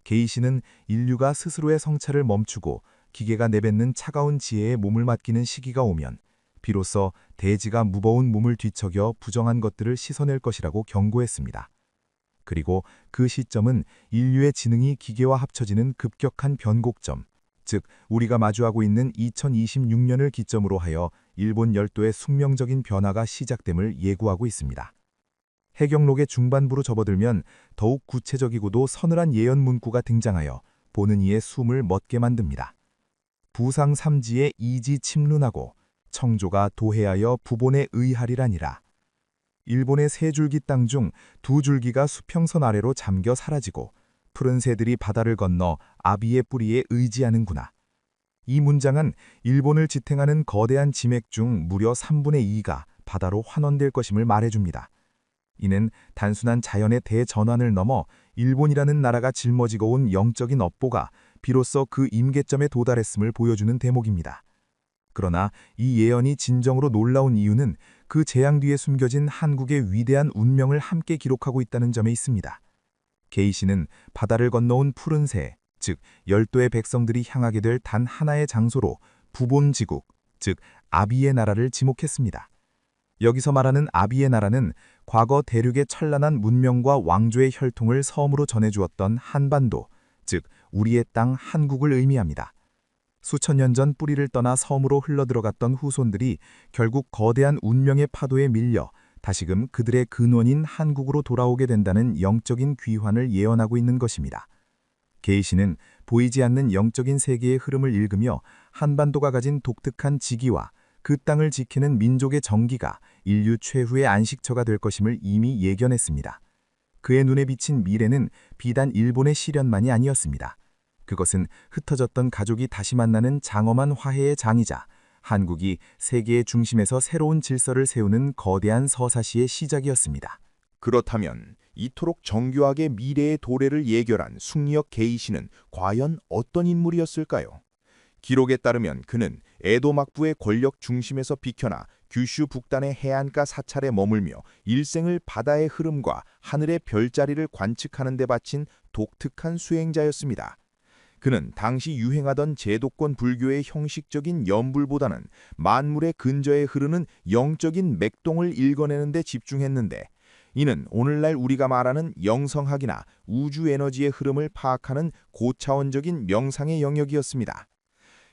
게이시는 인류가 스스로의 성찰을 멈추고 기계가 내뱉는 차가운 지혜에 몸을 맡기는 시기가 오면 비로소 대지가 무거운 몸을 뒤척여 부정한 것들을 씻어낼 것이라고 경고했습니다. 그리고 그 시점은 인류의 지능이 기계와 합쳐지는 급격한 변곡점, 즉 우리가 마주하고 있는 2026년을 기점으로 하여 일본 열도의 숙명적인 변화가 시작됨을 예고하고 있습니다. 해경록의 중반부로 접어들면 더욱 구체적이고도 서늘한 예언 문구가 등장하여 보는 이의 숨을 멎게 만듭니다. 부상 삼지에 이지 침륜하고 청조가 도해하여 부본에 의하리라니라. 일본의 세 줄기 땅 중 두 줄기가 수평선 아래로 잠겨 사라지고 푸른 새들이 바다를 건너 아비의 뿌리에 의지하는구나. 이 문장은 일본을 지탱하는 거대한 지맥 중 무려 3분의 2가 바다로 환원될 것임을 말해줍니다. 이는 단순한 자연의 대전환을 넘어 일본이라는 나라가 짊어지고 온 영적인 업보가 비로소 그 임계점에 도달했음을 보여주는 대목입니다. 그러나 이 예언이 진정으로 놀라운 이유는 그 재앙 뒤에 숨겨진 한국의 위대한 운명을 함께 기록하고 있다는 점에 있습니다. 게이시는 바다를 건너온 푸른 새, 즉 열도의 백성들이 향하게 될 단 하나의 장소로 부본지국, 즉 아비의 나라를 지목했습니다. 여기서 말하는 아비의 나라는 과거 대륙의 찬란한 문명과 왕조의 혈통을 처음으로 전해주었던 한반도, 즉 우리의 땅 한국을 의미합니다. 수천 년 전 뿌리를 떠나 섬으로 흘러들어갔던 후손들이 결국 거대한 운명의 파도에 밀려 다시금 그들의 근원인 한국으로 돌아오게 된다는 영적인 귀환을 예언하고 있는 것입니다. 게이시는 보이지 않는 영적인 세계의 흐름을 읽으며 한반도가 가진 독특한 지기와 그 땅을 지키는 민족의 정기가 인류 최후의 안식처가 될 것임을 이미 예견했습니다. 그의 눈에 비친 미래는 비단 일본의 시련만이 아니었습니다. 그것은 흩어졌던 가족이 다시 만나는 장엄한 화해의 장이자 한국이 세계의 중심에서 새로운 질서를 세우는 거대한 서사시의 시작이었습니다. 그렇다면 이토록 정교하게 미래의 도래를 예견한 숭리역 게이시는 과연 어떤 인물이었을까요? 기록에 따르면 그는 에도 막부의 권력 중심에서 비켜나 규슈 북단의 해안가 사찰에 머물며 일생을 바다의 흐름과 하늘의 별자리를 관측하는 데 바친 독특한 수행자였습니다. 그는 당시 유행하던 제도권 불교의 형식적인 연불보다는 만물의 근저에 흐르는 영적인 맥동을 읽어내는 데 집중했는데, 이는 오늘날 우리가 말하는 영성학이나 우주 에너지의 흐름을 파악하는 고차원적인 명상의 영역이었습니다.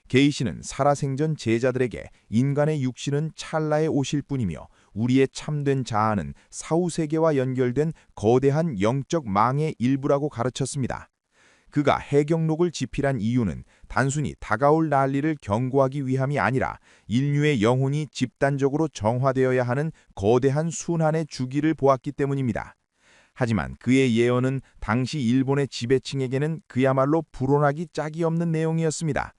게이시는 살아생전 제자들에게 인간의 육신은 찰나의 옷일 뿐이며 우리의 참된 자아는 사후세계와 연결된 거대한 영적 망의 일부라고 가르쳤습니다. 그가 해경록을 집필한 이유는 단순히 다가올 난리를 경고하기 위함이 아니라 인류의 영혼이 집단적으로 정화되어야 하는 거대한 순환의 주기를 보았기 때문입니다. 하지만 그의 예언은 당시 일본의 지배층에게는 그야말로 불온하기 짝이 없는 내용이었습니다.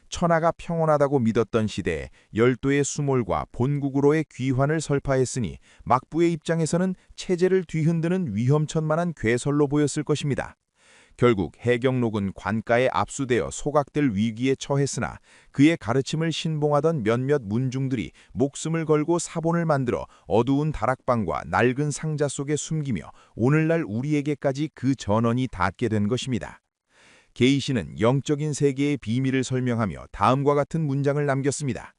천하가 평온하다고 믿었던 시대에 열도의 수몰과 본국으로의 귀환을 설파했으니 막부의 입장에서는 체제를 뒤흔드는 위험천만한 괴설로 보였을 것입니다. 결국 해경록은 관가에 압수되어 소각될 위기에 처했으나 그의 가르침을 신봉하던 몇몇 문중들이 목숨을 걸고 사본을 만들어 어두운 다락방과 낡은 상자 속에 숨기며 오늘날 우리에게까지 그 전원이 닿게 된 것입니다. 게이시는 영적인 세계의 비밀을 설명하며 다음과 같은 문장을 남겼습니다.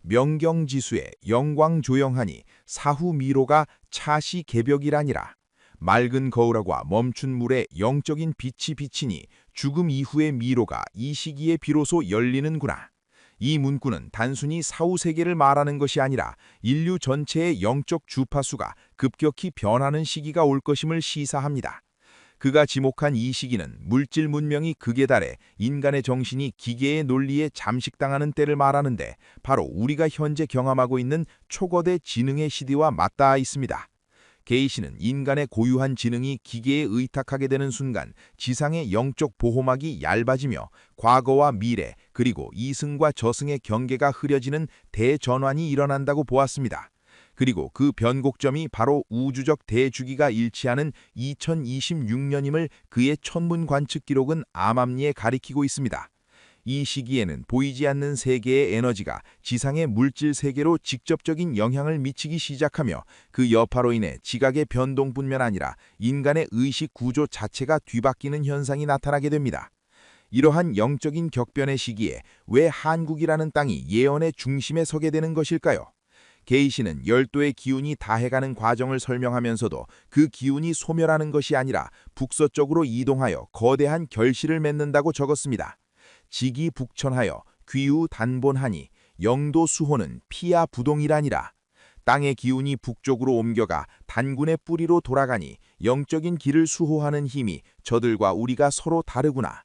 명경지수에 영광조영하니 사후 미로가 차시 개벽이라니라. 맑은 거울하고 멈춘 물에 영적인 빛이 비치니 죽음 이후의 미로가 이 시기에 비로소 열리는구나. 이 문구는 단순히 사후세계를 말하는 것이 아니라 인류 전체의 영적 주파수가 급격히 변하는 시기가 올 것임을 시사합니다. 그가 지목한 이 시기는 물질 문명이 극에 달해 인간의 정신이 기계의 논리에 잠식당하는 때를 말하는데 바로 우리가 현재 경험하고 있는 초거대 지능의 시대와 맞닿아 있습니다. 게이시는 인간의 고유한 지능이 기계에 의탁하게 되는 순간 지상의 영적 보호막이 얇아지며 과거와 미래 그리고 이승과 저승의 경계가 흐려지는 대전환이 일어난다고 보았습니다. 그리고 그 변곡점이 바로 우주적 대주기가 일치하는 2026년임을 그의 천문 관측 기록은 암암리에 가리키고 있습니다. 이 시기에는 보이지 않는 세계의 에너지가 지상의 물질 세계로 직접적인 영향을 미치기 시작하며 그 여파로 인해 지각의 변동뿐만 아니라 인간의 의식 구조 자체가 뒤바뀌는 현상이 나타나게 됩니다. 이러한 영적인 격변의 시기에 왜 한국이라는 땅이 예언의 중심에 서게 되는 것일까요? 게이시는 열도의 기운이 다해가는 과정을 설명하면서도 그 기운이 소멸하는 것이 아니라 북서쪽으로 이동하여 거대한 결실을 맺는다고 적었습니다. 지기 북천하여 귀우 단본하니 영도 수호는 피야 부동이라니라. 땅의 기운이 북쪽으로 옮겨가 단군의 뿌리로 돌아가니 영적인 길을 수호하는 힘이 저들과 우리가 서로 다르구나.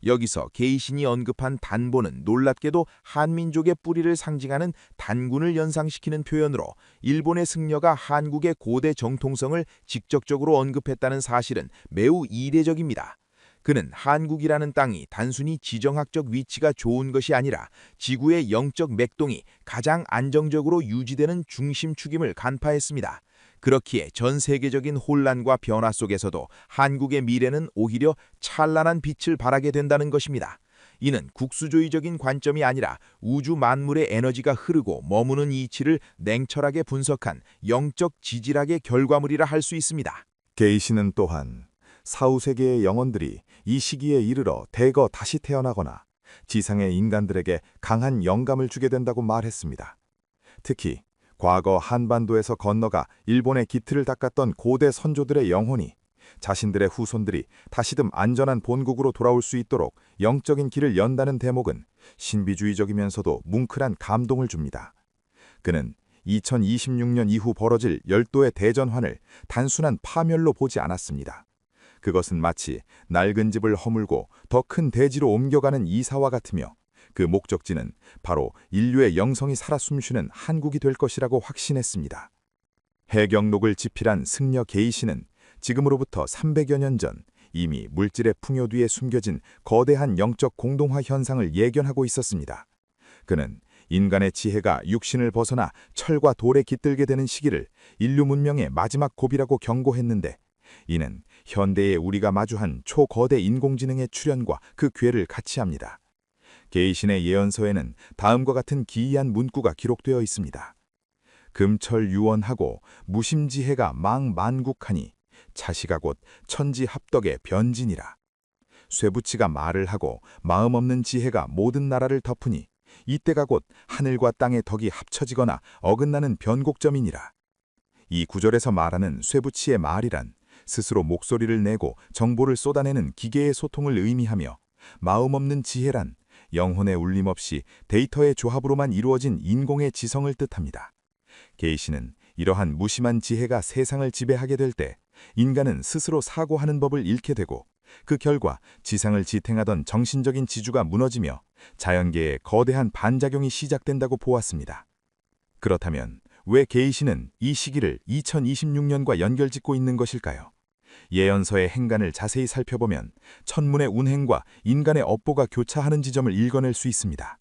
여기서 게이신이 언급한 단본은 놀랍게도 한민족의 뿌리를 상징하는 단군을 연상시키는 표현으로 일본의 승려가 한국의 고대 정통성을 직접적으로 언급했다는 사실은 매우 이례적입니다. 그는 한국이라는 땅이 단순히 지정학적 위치가 좋은 것이 아니라 지구의 영적 맥동이 가장 안정적으로 유지되는 중심축임을 간파했습니다. 그렇기에 전 세계적인 혼란과 변화 속에서도 한국의 미래는 오히려 찬란한 빛을 발하게 된다는 것입니다. 이는 국수주의적인 관점이 아니라 우주 만물의 에너지가 흐르고 머무는 이치를 냉철하게 분석한 영적 지질학의 결과물이라 할 수 있습니다. 게이시는 또한 사후세계의 영혼들이 이 시기에 이르러 대거 다시 태어나거나 지상의 인간들에게 강한 영감을 주게 된다고 말했습니다. 특히 과거 한반도에서 건너가 일본의 기틀을 닦았던 고대 선조들의 영혼이 자신들의 후손들이 다시금 안전한 본국으로 돌아올 수 있도록 영적인 길을 연다는 대목은 신비주의적이면서도 뭉클한 감동을 줍니다. 그는 2026년 이후 벌어질 열도의 대전환을 단순한 파멸로 보지 않았습니다. 그것은 마치 낡은 집을 허물고 더 큰 대지로 옮겨가는 이사와 같으며 그 목적지는 바로 인류의 영성이 살아 숨쉬는 한국이 될 것이라고 확신했습니다. 해경록을 집필한 승려 게이시는 지금으로부터 300여 년 전 이미 물질의 풍요 뒤에 숨겨진 거대한 영적 공동화 현상을 예견하고 있었습니다. 그는 인간의 지혜가 육신을 벗어나 철과 돌에 깃들게 되는 시기를 인류 문명의 마지막 고비라고 경고했는데, 이는 현대에 우리가 마주한 초거대 인공지능의 출현과 그 궤를 같이 합니다. 게이신의 예언서에는 다음과 같은 기이한 문구가 기록되어 있습니다. 금철유원하고 무심지혜가 망만국하니 자시가 곧 천지합덕의 변진이라. 쇠붙이가 말을 하고 마음 없는 지혜가 모든 나라를 덮으니 이때가 곧 하늘과 땅의 덕이 합쳐지거나 어긋나는 변곡점이니라. 이 구절에서 말하는 쇠붙이의 말이란 스스로 목소리를 내고 정보를 쏟아내는 기계의 소통을 의미하며, 마음 없는 지혜란 영혼의 울림 없이 데이터의 조합으로만 이루어진 인공의 지성을 뜻합니다. 게이시는 이러한 무심한 지혜가 세상을 지배하게 될 때 인간은 스스로 사고하는 법을 잃게 되고, 그 결과 지상을 지탱하던 정신적인 지주가 무너지며 자연계에 거대한 반작용이 시작된다고 보았습니다. 그렇다면 왜 게이시는 이 시기를 2026년과 연결짓고 있는 것일까요? 예언서의 행간을 자세히 살펴보면 천문의 운행과 인간의 업보가 교차하는 지점을 읽어낼 수 있습니다.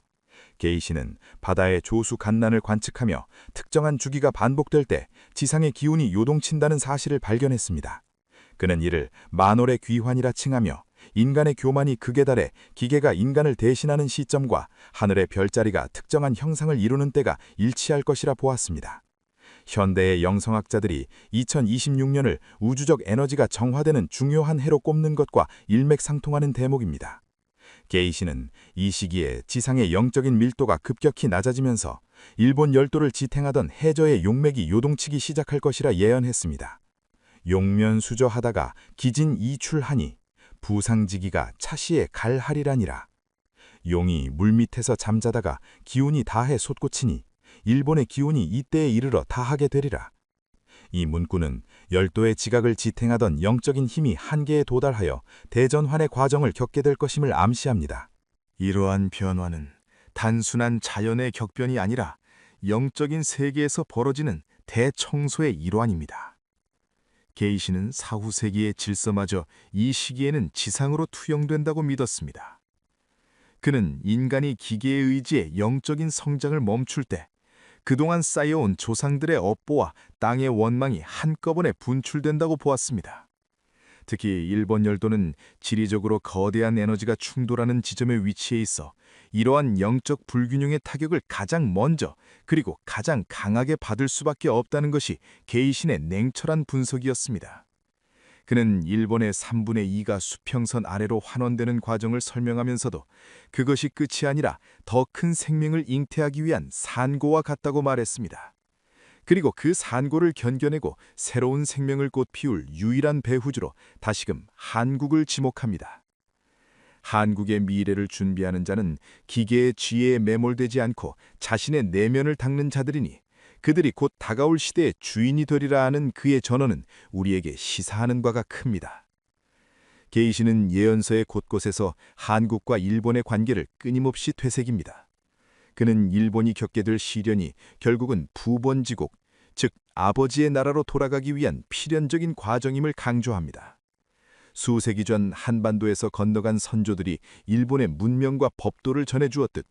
게이시는 바다의 조수 간난을 관측하며 특정한 주기가 반복될 때 지상의 기운이 요동친다는 사실을 발견했습니다. 그는 이를 만월의 귀환이라 칭하며, 인간의 교만이 극에 달해 기계가 인간을 대신하는 시점과 하늘의 별자리가 특정한 형상을 이루는 때가 일치할 것이라 보았습니다. 현대의 영성학자들이 2026년을 우주적 에너지가 정화되는 중요한 해로 꼽는 것과 일맥상통하는 대목입니다. 게이시는 이 시기에 지상의 영적인 밀도가 급격히 낮아지면서 일본 열도를 지탱하던 해저의 용맥이 요동치기 시작할 것이라 예언했습니다. 용면수저하다가 기진 이출하니 부상지기가 차시에 갈하리라니라. 용이 물밑에서 잠자다가 기운이 다해 솟구치니 일본의 기운이 이때에 이르러 다하게 되리라. 이 문구는 열도의 지각을 지탱하던 영적인 힘이 한계에 도달하여 대전환의 과정을 겪게 될 것임을 암시합니다. 이러한 변화는 단순한 자연의 격변이 아니라 영적인 세계에서 벌어지는 대청소의 일환입니다. 게이시는 사후 세계의 질서마저 이 시기에는 지상으로 투영된다고 믿었습니다. 그는 인간이 기계에 의지해 영적인 성장을 멈출 때 그동안 쌓여온 조상들의 업보와 땅의 원망이 한꺼번에 분출된다고 보았습니다. 특히 일본 열도는 지리적으로 거대한 에너지가 충돌하는 지점에 위치해 있어 이러한 영적 불균형의 타격을 가장 먼저 그리고 가장 강하게 받을 수밖에 없다는 것이 게이신의 냉철한 분석이었습니다. 그는 일본의 3분의 2가 수평선 아래로 환원되는 과정을 설명하면서도 그것이 끝이 아니라 더 큰 생명을 잉태하기 위한 산고와 같다고 말했습니다. 그리고 그 산고를 견뎌내고 새로운 생명을 꽃피울 유일한 배후주로 다시금 한국을 지목합니다. 한국의 미래를 준비하는 자는 기계의 지혜에 매몰되지 않고 자신의 내면을 닦는 자들이니 그들이 곧 다가올 시대의 주인이 되리라 하는 그의 전언은 우리에게 시사하는 바가 큽니다. 게이시는 예언서의 곳곳에서 한국과 일본의 관계를 끊임없이 되새깁니다. 그는 일본이 겪게 될 시련이 결국은 부번지국, 즉 아버지의 나라로 돌아가기 위한 필연적인 과정임을 강조합니다. 수세기 전 한반도에서 건너간 선조들이 일본의 문명과 법도를 전해주었듯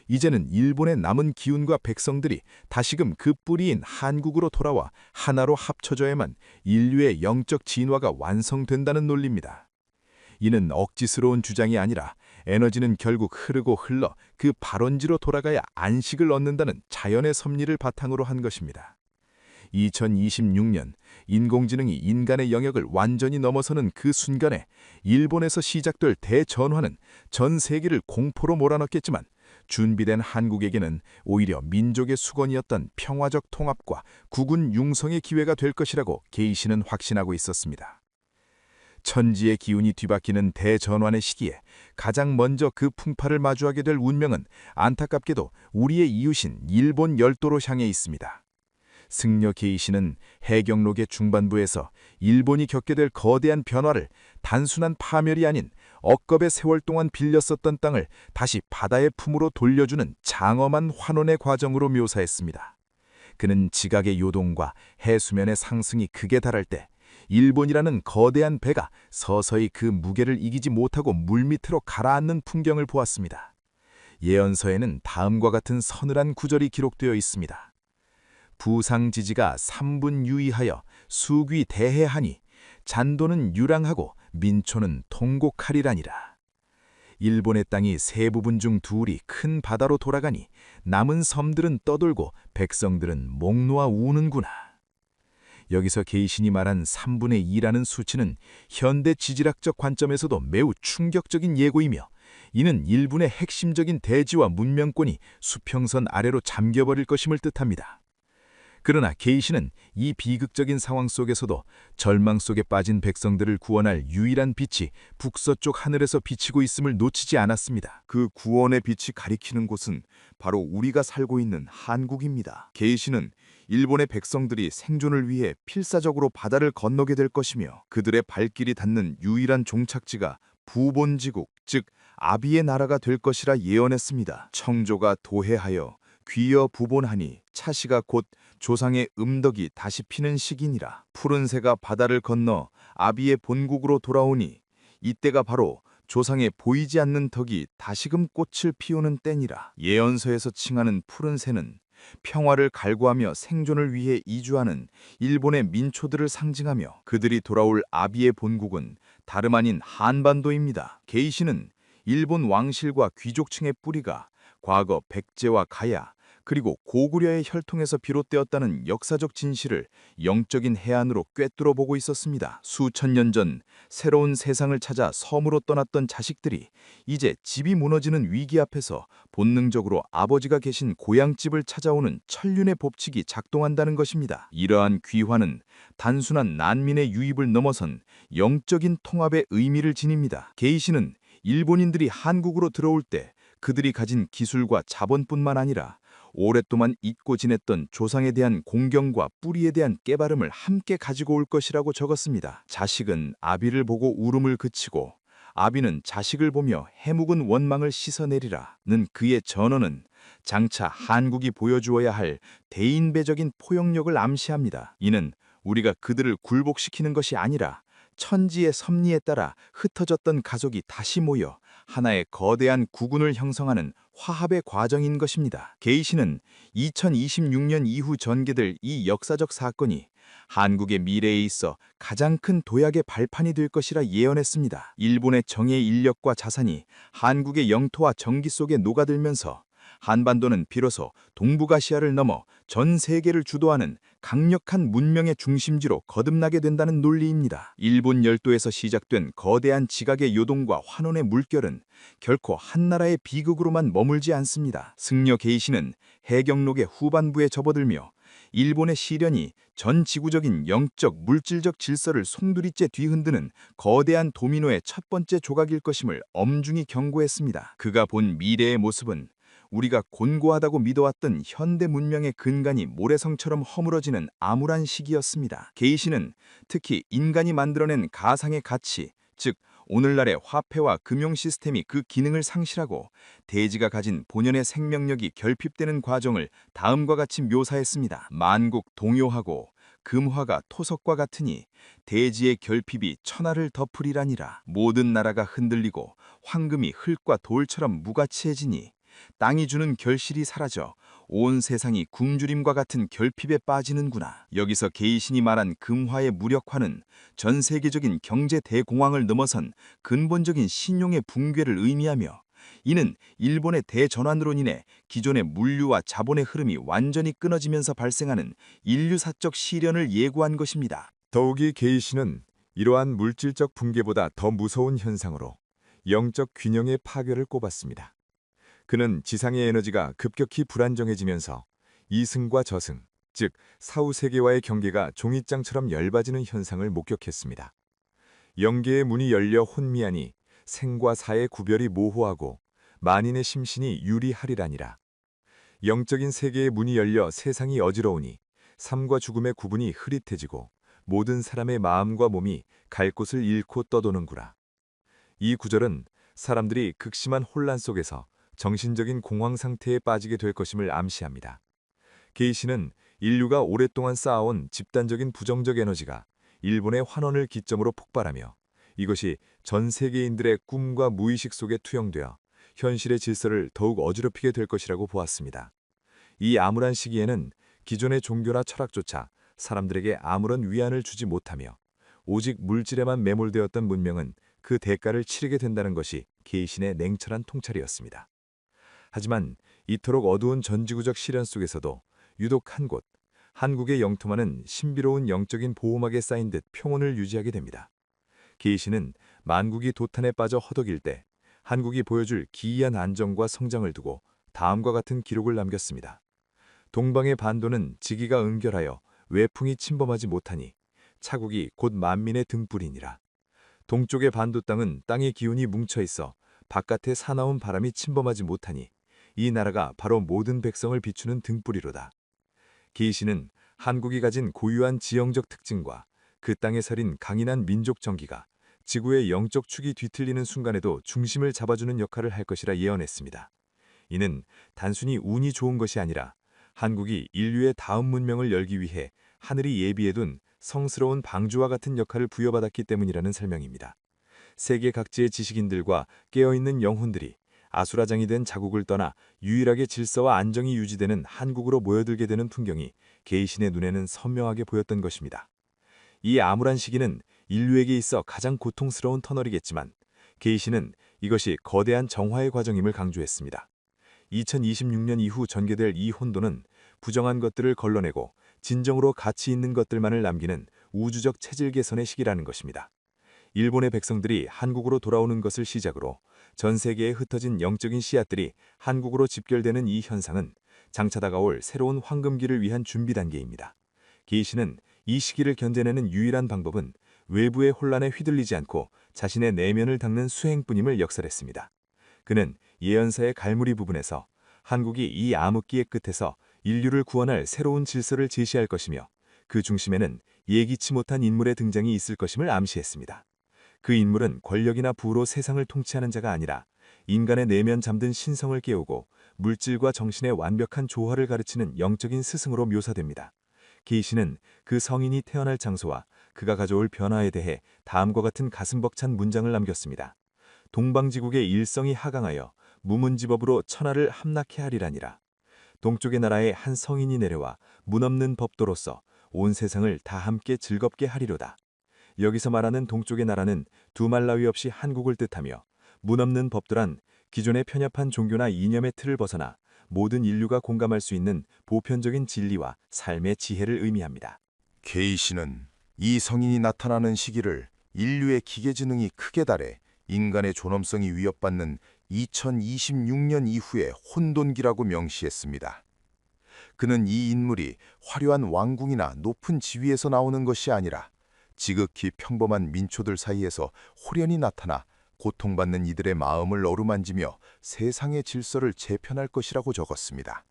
이제는 일본의 남은 기운과 백성들이 다시금 그 뿌리인 한국으로 돌아와 하나로 합쳐져야만 인류의 영적 진화가 완성된다는 논리입니다. 이는 억지스러운 주장이 아니라 에너지는 결국 흐르고 흘러 그 발원지로 돌아가야 안식을 얻는다는 자연의 섭리를 바탕으로 한 것입니다. 2026년 인공지능이 인간의 영역을 완전히 넘어서는 그 순간에 일본에서 시작될 대전환은 전 세계를 공포로 몰아넣겠지만 준비된 한국에게는 오히려 민족의 수건이었던 평화적 통합과 국군 융성의 기회가 될 것이라고 게이시는 확신하고 있었습니다. 천지의 기운이 뒤바뀌는 대전환의 시기에 가장 먼저 그 풍파를 마주하게 될 운명은 안타깝게도 우리의 이웃인 일본 열도로 향해 있습니다. 승려 게이시는 해경록의 중반부에서 일본이 겪게 될 거대한 변화를 단순한 파멸이 아닌 억겁의 세월 동안 빌렸었던 땅을 다시 바다의 품으로 돌려주는 장엄한 환원의 과정으로 묘사했습니다. 그는 지각의 요동과 해수면의 상승이 극에 달할 때 일본이라는 거대한 배가 서서히 그 무게를 이기지 못하고 물밑으로 가라앉는 풍경을 보았습니다. 예언서에는 다음과 같은 서늘한 구절이 기록되어 있습니다. 부상지지가 3분 유의하여 수귀 대해하니 잔도는 유랑하고 민초는 통곡하리라니라. 일본의 땅이 세 부분 중 둘이 큰 바다로 돌아가니 남은 섬들은 떠돌고 백성들은 목 놓아 우는구나. 여기서 게이신이 말한 3분의 2라는 수치는 현대 지질학적 관점에서도 매우 충격적인 예고이며 이는 일본의 핵심적인 대지와 문명권이 수평선 아래로 잠겨버릴 것임을 뜻합니다. 그러나 게이시는 이 비극적인 상황 속에서도 절망 속에 빠진 백성들을 구원할 유일한 빛이 북서쪽 하늘에서 비치고 있음을 놓치지 않았습니다. 그 구원의 빛이 가리키는 곳은 바로 우리가 살고 있는 한국입니다. 게이시는 일본의 백성들이 생존을 위해 필사적으로 바다를 건너게 될 것이며 그들의 발길이 닿는 유일한 종착지가 부본지국, 즉 아비의 나라가 될 것이라 예언했습니다. 청조가 도해하여 귀여 부본하니 차시가 곧 조상의 음덕이 다시 피는 시기니라. 푸른 새가 바다를 건너 아비의 본국으로 돌아오니 이때가 바로 조상의 보이지 않는 덕이 다시금 꽃을 피우는 때니라. 예언서에서 칭하는 푸른 새는 평화를 갈구하며 생존을 위해 이주하는 일본의 민초들을 상징하며 그들이 돌아올 아비의 본국은 다름 아닌 한반도입니다. 게이시는 일본 왕실과 귀족층의 뿌리가 과거 백제와 가야 그리고 고구려의 혈통에서 비롯되었다는 역사적 진실을 영적인 해안으로 꿰뚫어 보고 있었습니다. 수천 년 전 새로운 세상을 찾아 섬으로 떠났던 자식들이 이제 집이 무너지는 위기 앞에서 본능적으로 아버지가 계신 고향집을 찾아오는 천륜의 법칙이 작동한다는 것입니다. 이러한 귀환은 단순한 난민의 유입을 넘어선 영적인 통합의 의미를 지닙니다. 게이시는 일본인들이 한국으로 들어올 때 그들이 가진 기술과 자본뿐만 아니라 오랫동안 잊고 지냈던 조상에 대한 공경과 뿌리에 대한 깨달음을 함께 가지고 올 것이라고 적었습니다. 자식은 아비를 보고 울음을 그치고 아비는 자식을 보며 해묵은 원망을 씻어내리라는 그의 전언은 장차 한국이 보여주어야 할 대인배적인 포용력을 암시합니다. 이는 우리가 그들을 굴복시키는 것이 아니라 천지의 섭리에 따라 흩어졌던 가족이 다시 모여 하나의 거대한 국군을 형성하는 화합의 과정인 것입니다. 게이시는 2026년 이후 전개될 이 역사적 사건이 한국의 미래에 있어 가장 큰 도약의 발판이 될 것이라 예언했습니다. 일본의 정예 인력과 자산이 한국의 영토와 정기 속에 녹아들면서 한반도는 비로소 동북아시아를 넘어 전 세계를 주도하는 강력한 문명의 중심지로 거듭나게 된다는 논리입니다. 일본 열도에서 시작된 거대한 지각의 요동과 환원의 물결은 결코 한 나라의 비극으로만 머물지 않습니다. 승려 게이시는 해경록의 후반부에 접어들며 일본의 시련이 전 지구적인 영적 물질적 질서를 송두리째 뒤흔드는 거대한 도미노의 첫 번째 조각일 것임을 엄중히 경고했습니다. 그가 본 미래의 모습은 우리가 곤고하다고 믿어왔던 현대 문명의 근간이 모래성처럼 허물어지는 암울한 시기였습니다. 게이시는 특히 인간이 만들어낸 가상의 가치, 즉 오늘날의 화폐와 금융 시스템이 그 기능을 상실하고 대지가 가진 본연의 생명력이 결핍되는 과정을 다음과 같이 묘사했습니다. 만국 동요하고 금화가 토석과 같으니 대지의 결핍이 천하를 덮으리라니라. 모든 나라가 흔들리고 황금이 흙과 돌처럼 무가치해지니 땅이 주는 결실이 사라져 온 세상이 굶주림과 같은 결핍에 빠지는구나. 여기서 게이신이 말한 금화의 무력화는 전 세계적인 경제 대공황을 넘어선 근본적인 신용의 붕괴를 의미하며 이는 일본의 대전환으로 인해 기존의 물류와 자본의 흐름이 완전히 끊어지면서 발생하는 인류사적 시련을 예고한 것입니다. 더욱이 게이시는 이러한 물질적 붕괴보다 더 무서운 현상으로 영적 균형의 파괴를 꼽았습니다. 그는 지상의 에너지가 급격히 불안정해지면서 이승과 저승, 즉 사후세계와의 경계가 종잇장처럼 엷어지는 현상을 목격했습니다. 영계의 문이 열려 혼미하니 생과 사의 구별이 모호하고 만인의 심신이 유리하리라니라. 영적인 세계의 문이 열려 세상이 어지러우니 삶과 죽음의 구분이 흐릿해지고 모든 사람의 마음과 몸이 갈 곳을 잃고 떠도는구나. 이 구절은 사람들이 극심한 혼란 속에서 정신적인 공황 상태에 빠지게 될 것임을 암시합니다. 게이시는 인류가 오랫동안 쌓아온 집단적인 부정적 에너지가 일본의 환원을 기점으로 폭발하며 이것이 전 세계인들의 꿈과 무의식 속에 투영되어 현실의 질서를 더욱 어지럽히게 될 것이라고 보았습니다. 이 암울한 시기에는 기존의 종교나 철학조차 사람들에게 아무런 위안을 주지 못하며 오직 물질에만 매몰되었던 문명은 그 대가를 치르게 된다는 것이 게이신의 냉철한 통찰이었습니다. 하지만 이토록 어두운 전지구적 시련 속에서도 유독 한 곳, 한국의 영토만은 신비로운 영적인 보호막에 쌓인 듯 평온을 유지하게 됩니다. 게이신은 만국이 도탄에 빠져 허덕일 때 한국이 보여줄 기이한 안정과 성장을 두고 다음과 같은 기록을 남겼습니다. 동방의 반도는 지기가 응결하여 외풍이 침범하지 못하니 차국이 곧 만민의 등불이니라. 동쪽의 반도 땅은 땅의 기운이 뭉쳐있어 바깥에 사나운 바람이 침범하지 못하니 이 나라가 바로 모든 백성을 비추는 등불이로다. 게이시는 한국이 가진 고유한 지형적 특징과 그 땅에 서린 강인한 민족 정기가 지구의 영적 축이 뒤틀리는 순간에도 중심을 잡아주는 역할을 할 것이라 예언했습니다. 이는 단순히 운이 좋은 것이 아니라 한국이 인류의 다음 문명을 열기 위해 하늘이 예비해둔 성스러운 방주와 같은 역할을 부여받았기 때문이라는 설명입니다. 세계 각지의 지식인들과 깨어있는 영혼들이 아수라장이 된 자국을 떠나 유일하게 질서와 안정이 유지되는 한국으로 모여들게 되는 풍경이 게이신의 눈에는 선명하게 보였던 것입니다. 이 암울한 시기는 인류에게 있어 가장 고통스러운 터널이겠지만 게이신은 이것이 거대한 정화의 과정임을 강조했습니다. 2026년 이후 전개될 이 혼돈은 부정한 것들을 걸러내고 진정으로 가치 있는 것들만을 남기는 우주적 체질 개선의 시기라는 것입니다. 일본의 백성들이 한국으로 돌아오는 것을 시작으로 전 세계에 흩어진 영적인 씨앗들이 한국으로 집결되는 이 현상은 장차 다가올 새로운 황금기를 위한 준비 단계입니다. 게이시는 이 시기를 견뎌내는 유일한 방법은 외부의 혼란에 휘둘리지 않고 자신의 내면을 닦는 수행뿐임을 역설했습니다. 그는 예언서의 갈무리 부분에서 한국이 이 암흑기의 끝에서 인류를 구원할 새로운 질서를 제시할 것이며 그 중심에는 예기치 못한 인물의 등장이 있을 것임을 암시했습니다. 그 인물은 권력이나 부로 세상을 통치하는 자가 아니라 인간의 내면 잠든 신성을 깨우고 물질과 정신의 완벽한 조화를 가르치는 영적인 스승으로 묘사됩니다. 게이시는 그 성인이 태어날 장소와 그가 가져올 변화에 대해 다음과 같은 가슴 벅찬 문장을 남겼습니다. 동방지국의 일성이 하강하여 무문지법으로 천하를 함락해 하리라니라. 동쪽의 나라에 한 성인이 내려와 문없는 법도로서 온 세상을 다 함께 즐겁게 하리로다. 여기서 말하는 동쪽의 나라는 두말 나위 없이 한국을 뜻하며 문없는 법도란 기존의 편협한 종교나 이념의 틀을 벗어나 모든 인류가 공감할 수 있는 보편적인 진리와 삶의 지혜를 의미합니다. 게이시는 이 성인이 나타나는 시기를 인류의 기계지능이 크게 달해 인간의 존엄성이 위협받는 2026년 이후의 혼돈기라고 명시했습니다. 그는 이 인물이 화려한 왕궁이나 높은 지위에서 나오는 것이 아니라 지극히 평범한 민초들 사이에서 호련히 나타나 고통받는 이들의 마음을 어루만지며 세상의 질서를 재편할 것이라고 적었습니다.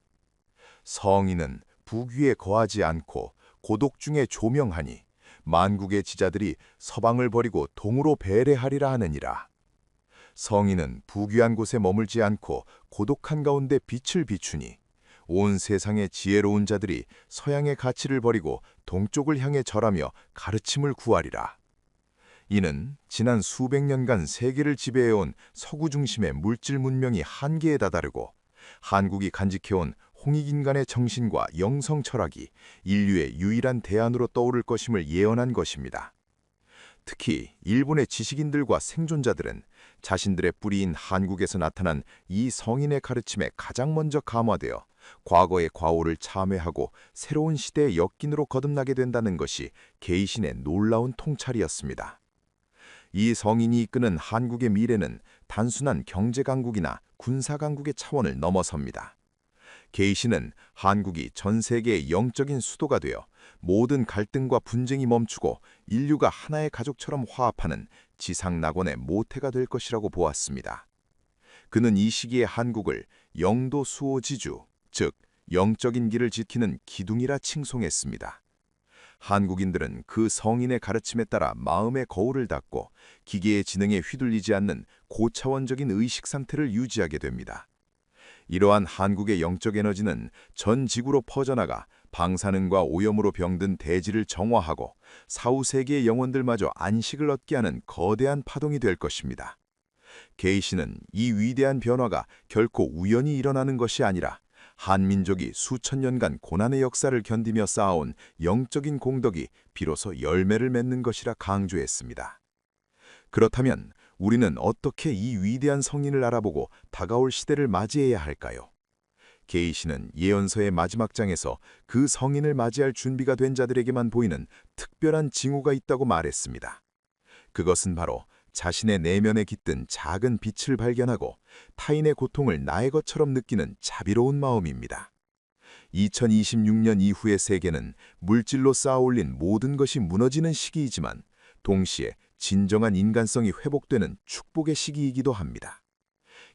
성인은 부귀에 거하지 않고 고독 중에 조명하니 만국의 지자들이 서방을 버리고 동으로 배례하리라 하느니라. 성인은 부귀한 곳에 머물지 않고 고독한 가운데 빛을 비추니 온 세상의 지혜로운 자들이 서양의 가치를 버리고 동쪽을 향해 절하며 가르침을 구하리라. 이는 지난 수백 년간 세계를 지배해온 서구 중심의 물질 문명이 한계에 다다르고 한국이 간직해온 홍익인간의 정신과 영성 철학이 인류의 유일한 대안으로 떠오를 것임을 예언한 것입니다. 특히 일본의 지식인들과 생존자들은 자신들의 뿌리인 한국에서 나타난 이 성인의 가르침에 가장 먼저 감화되어 과거의 과오를 참회하고 새로운 시대의 역긴으로 거듭나게 된다는 것이 게이신의 놀라운 통찰이었습니다. 이 성인이 이끄는 한국의 미래는 단순한 경제강국이나 군사강국의 차원을 넘어섭니다. 게이신은 한국이 전 세계의 영적인 수도가 되어 모든 갈등과 분쟁이 멈추고 인류가 하나의 가족처럼 화합하는 지상낙원의 모태가 될 것이라고 보았습니다. 그는 이 시기의 한국을 영도 수호지주, 즉 영적인 길을 지키는 기둥이라 칭송했습니다. 한국인들은 그 성인의 가르침에 따라 마음의 거울을 닫고 기계의 지능에 휘둘리지 않는 고차원적인 의식 상태를 유지하게 됩니다. 이러한 한국의 영적 에너지는 전 지구로 퍼져나가 방사능과 오염으로 병든 대지를 정화하고 사후 세계의 영혼들마저 안식을 얻게 하는 거대한 파동이 될 것입니다. 게이신은 이 위대한 변화가 결코 우연히 일어나는 것이 아니라 한민족이 수천 년간 고난의 역사를 견디며 쌓아온 영적인 공덕이 비로소 열매를 맺는 것이라 강조했습니다. 그렇다면 우리는 어떻게 이 위대한 성인을 알아보고 다가올 시대를 맞이해야 할까요? 게이신은 예언서의 마지막 장에서 그 성인을 맞이할 준비가 된 자들에게만 보이는 특별한 징후가 있다고 말했습니다. 그것은 바로 자신의 내면에 깃든 작은 빛을 발견하고 타인의 고통을 나의 것처럼 느끼는 자비로운 마음입니다. 2026년 이후의 세계는 물질로 쌓아올린 모든 것이 무너지는 시기이지만 동시에 진정한 인간성이 회복되는 축복의 시기이기도 합니다.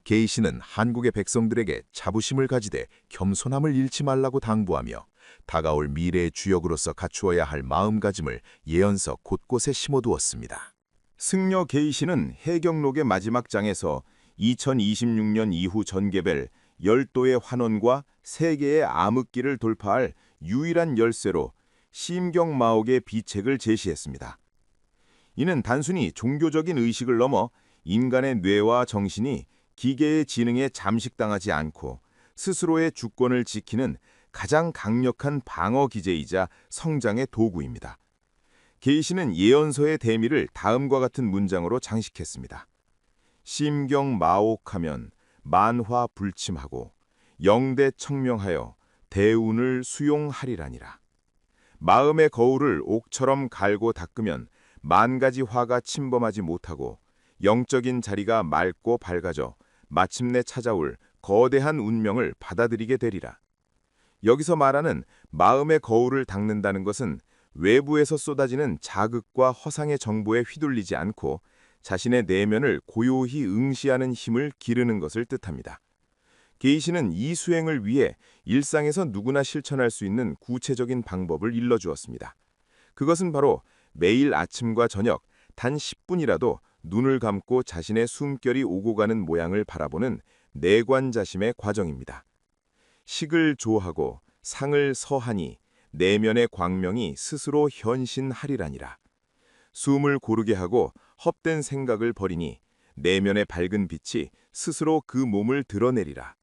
게이신은 한국의 백성들에게 자부심을 가지되 겸손함을 잃지 말라고 당부하며 다가올 미래의 주역으로서 갖추어야 할 마음가짐을 예언서 곳곳에 심어두었습니다. 승려 게이신은 해경록의 마지막 장에서 2026년 이후 전개별 10도의 환원과 세계의 암흑기를 돌파할 유일한 열쇠로 심경마옥의 비책을 제시했습니다. 이는 단순히 종교적인 의식을 넘어 인간의 뇌와 정신이 기계의 지능에 잠식당하지 않고 스스로의 주권을 지키는 가장 강력한 방어 기제이자 성장의 도구입니다. 게이신은 예언서의 대미를 다음과 같은 문장으로 장식했습니다. 심경마옥하면 만화불침하고 영대 청명하여 대운을 수용하리라니라. 마음의 거울을 옥처럼 갈고 닦으면 만 가지 화가 침범하지 못하고 영적인 자리가 맑고 밝아져 마침내 찾아올 거대한 운명을 받아들이게 되리라. 여기서 말하는 마음의 거울을 닦는다는 것은 외부에서 쏟아지는 자극과 허상의 정보에 휘둘리지 않고 자신의 내면을 고요히 응시하는 힘을 기르는 것을 뜻합니다. 게이신은 이 수행을 위해 일상에서 누구나 실천할 수 있는 구체적인 방법을 일러주었습니다. 그것은 바로 매일 아침과 저녁 단 10분이라도 눈을 감고 자신의 숨결이 오고 가는 모양을 바라보는 내관자심의 과정입니다. 식을 조하고 상을 서하니 내면의 광명이 스스로 현신하리라니라. 숨을 고르게 하고 헛된 생각을 버리니 내면의 밝은 빛이 스스로 그 몸을 드러내리라.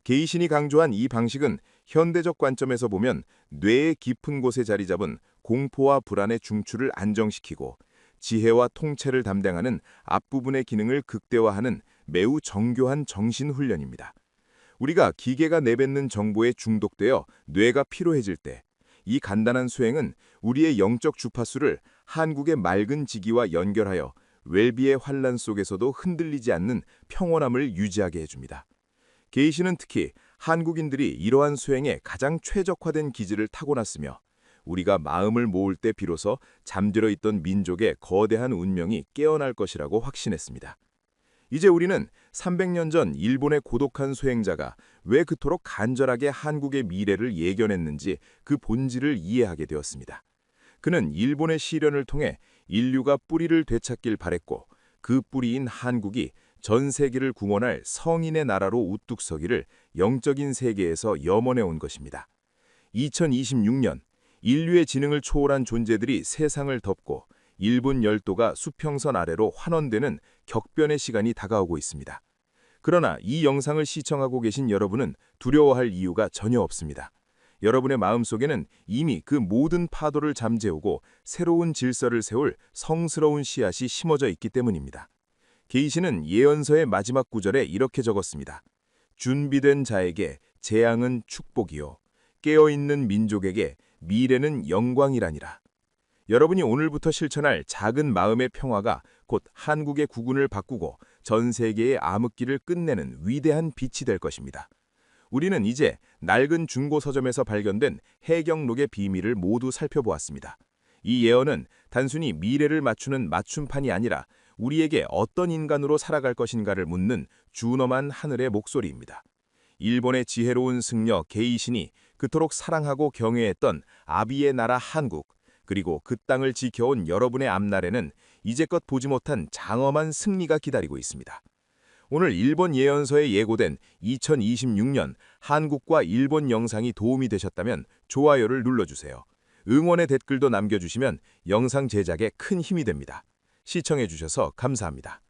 게이신이 강조한 이 방식은 현대적 관점에서 보면 뇌의 깊은 곳에 자리 잡은 공포와 불안의 중추를 안정시키고 지혜와 통찰을 담당하는 앞부분의 기능을 극대화하는 매우 정교한 정신훈련입니다. 우리가 기계가 내뱉는 정보에 중독되어 뇌가 피로해질 때 이 간단한 수행은 우리의 영적 주파수를 한국의 맑은 지기와 연결하여 웰비의 환란 속에서도 흔들리지 않는 평온함을 유지하게 해줍니다. 게이신은 특히 한국인들이 이러한 수행에 가장 최적화된 기질을 타고났으며 우리가 마음을 모을 때 비로소 잠들어 있던 민족의 거대한 운명이 깨어날 것이라고 확신했습니다. 이제 우리는 300년 전 일본의 고독한 수행자가 왜 그토록 간절하게 한국의 미래를 예견했는지 그 본질을 이해하게 되었습니다. 그는 일본의 시련을 통해 인류가 뿌리를 되찾길 바랬고 그 뿌리인 한국이 전 세계를 구원할 성인의 나라로 우뚝 서기를 영적인 세계에서 염원해온 것입니다. 2026년 인류의 지능을 초월한 존재들이 세상을 덮고 일본 열도가 수평선 아래로 환원되는 격변의 시간이 다가오고 있습니다. 그러나 이 영상을 시청하고 계신 여러분은 두려워할 이유가 전혀 없습니다. 여러분의 마음속에는 이미 그 모든 파도를 잠재우고 새로운 질서를 세울 성스러운 씨앗이 심어져 있기 때문입니다. 계시는 예언서의 마지막 구절에 이렇게 적었습니다. 준비된 자에게 재앙은 축복이요 깨어있는 민족에게 미래는 영광이라니라. 여러분이 오늘부터 실천할 작은 마음의 평화가 곧 한국의 국운을 바꾸고 전 세계의 암흑기를 끝내는 위대한 빛이 될 것입니다. 우리는 이제 낡은 중고 서점에서 발견된 해경록의 비밀을 모두 살펴보았습니다. 이 예언은 단순히 미래를 맞추는 맞춤판이 아니라 우리에게 어떤 인간으로 살아갈 것인가를 묻는 준엄한 하늘의 목소리입니다. 일본의 지혜로운 승려 게이신이 그토록 사랑하고 경외했던 아비의 나라 한국, 그리고 그 땅을 지켜온 여러분의 앞날에는 이제껏 보지 못한 장엄한 승리가 기다리고 있습니다. 오늘 일본 예언서에 예고된 2026년 한국과 일본 영상이 도움이 되셨다면 좋아요를 눌러주세요. 응원의 댓글도 남겨주시면 영상 제작에 큰 힘이 됩니다. 시청해주셔서 감사합니다.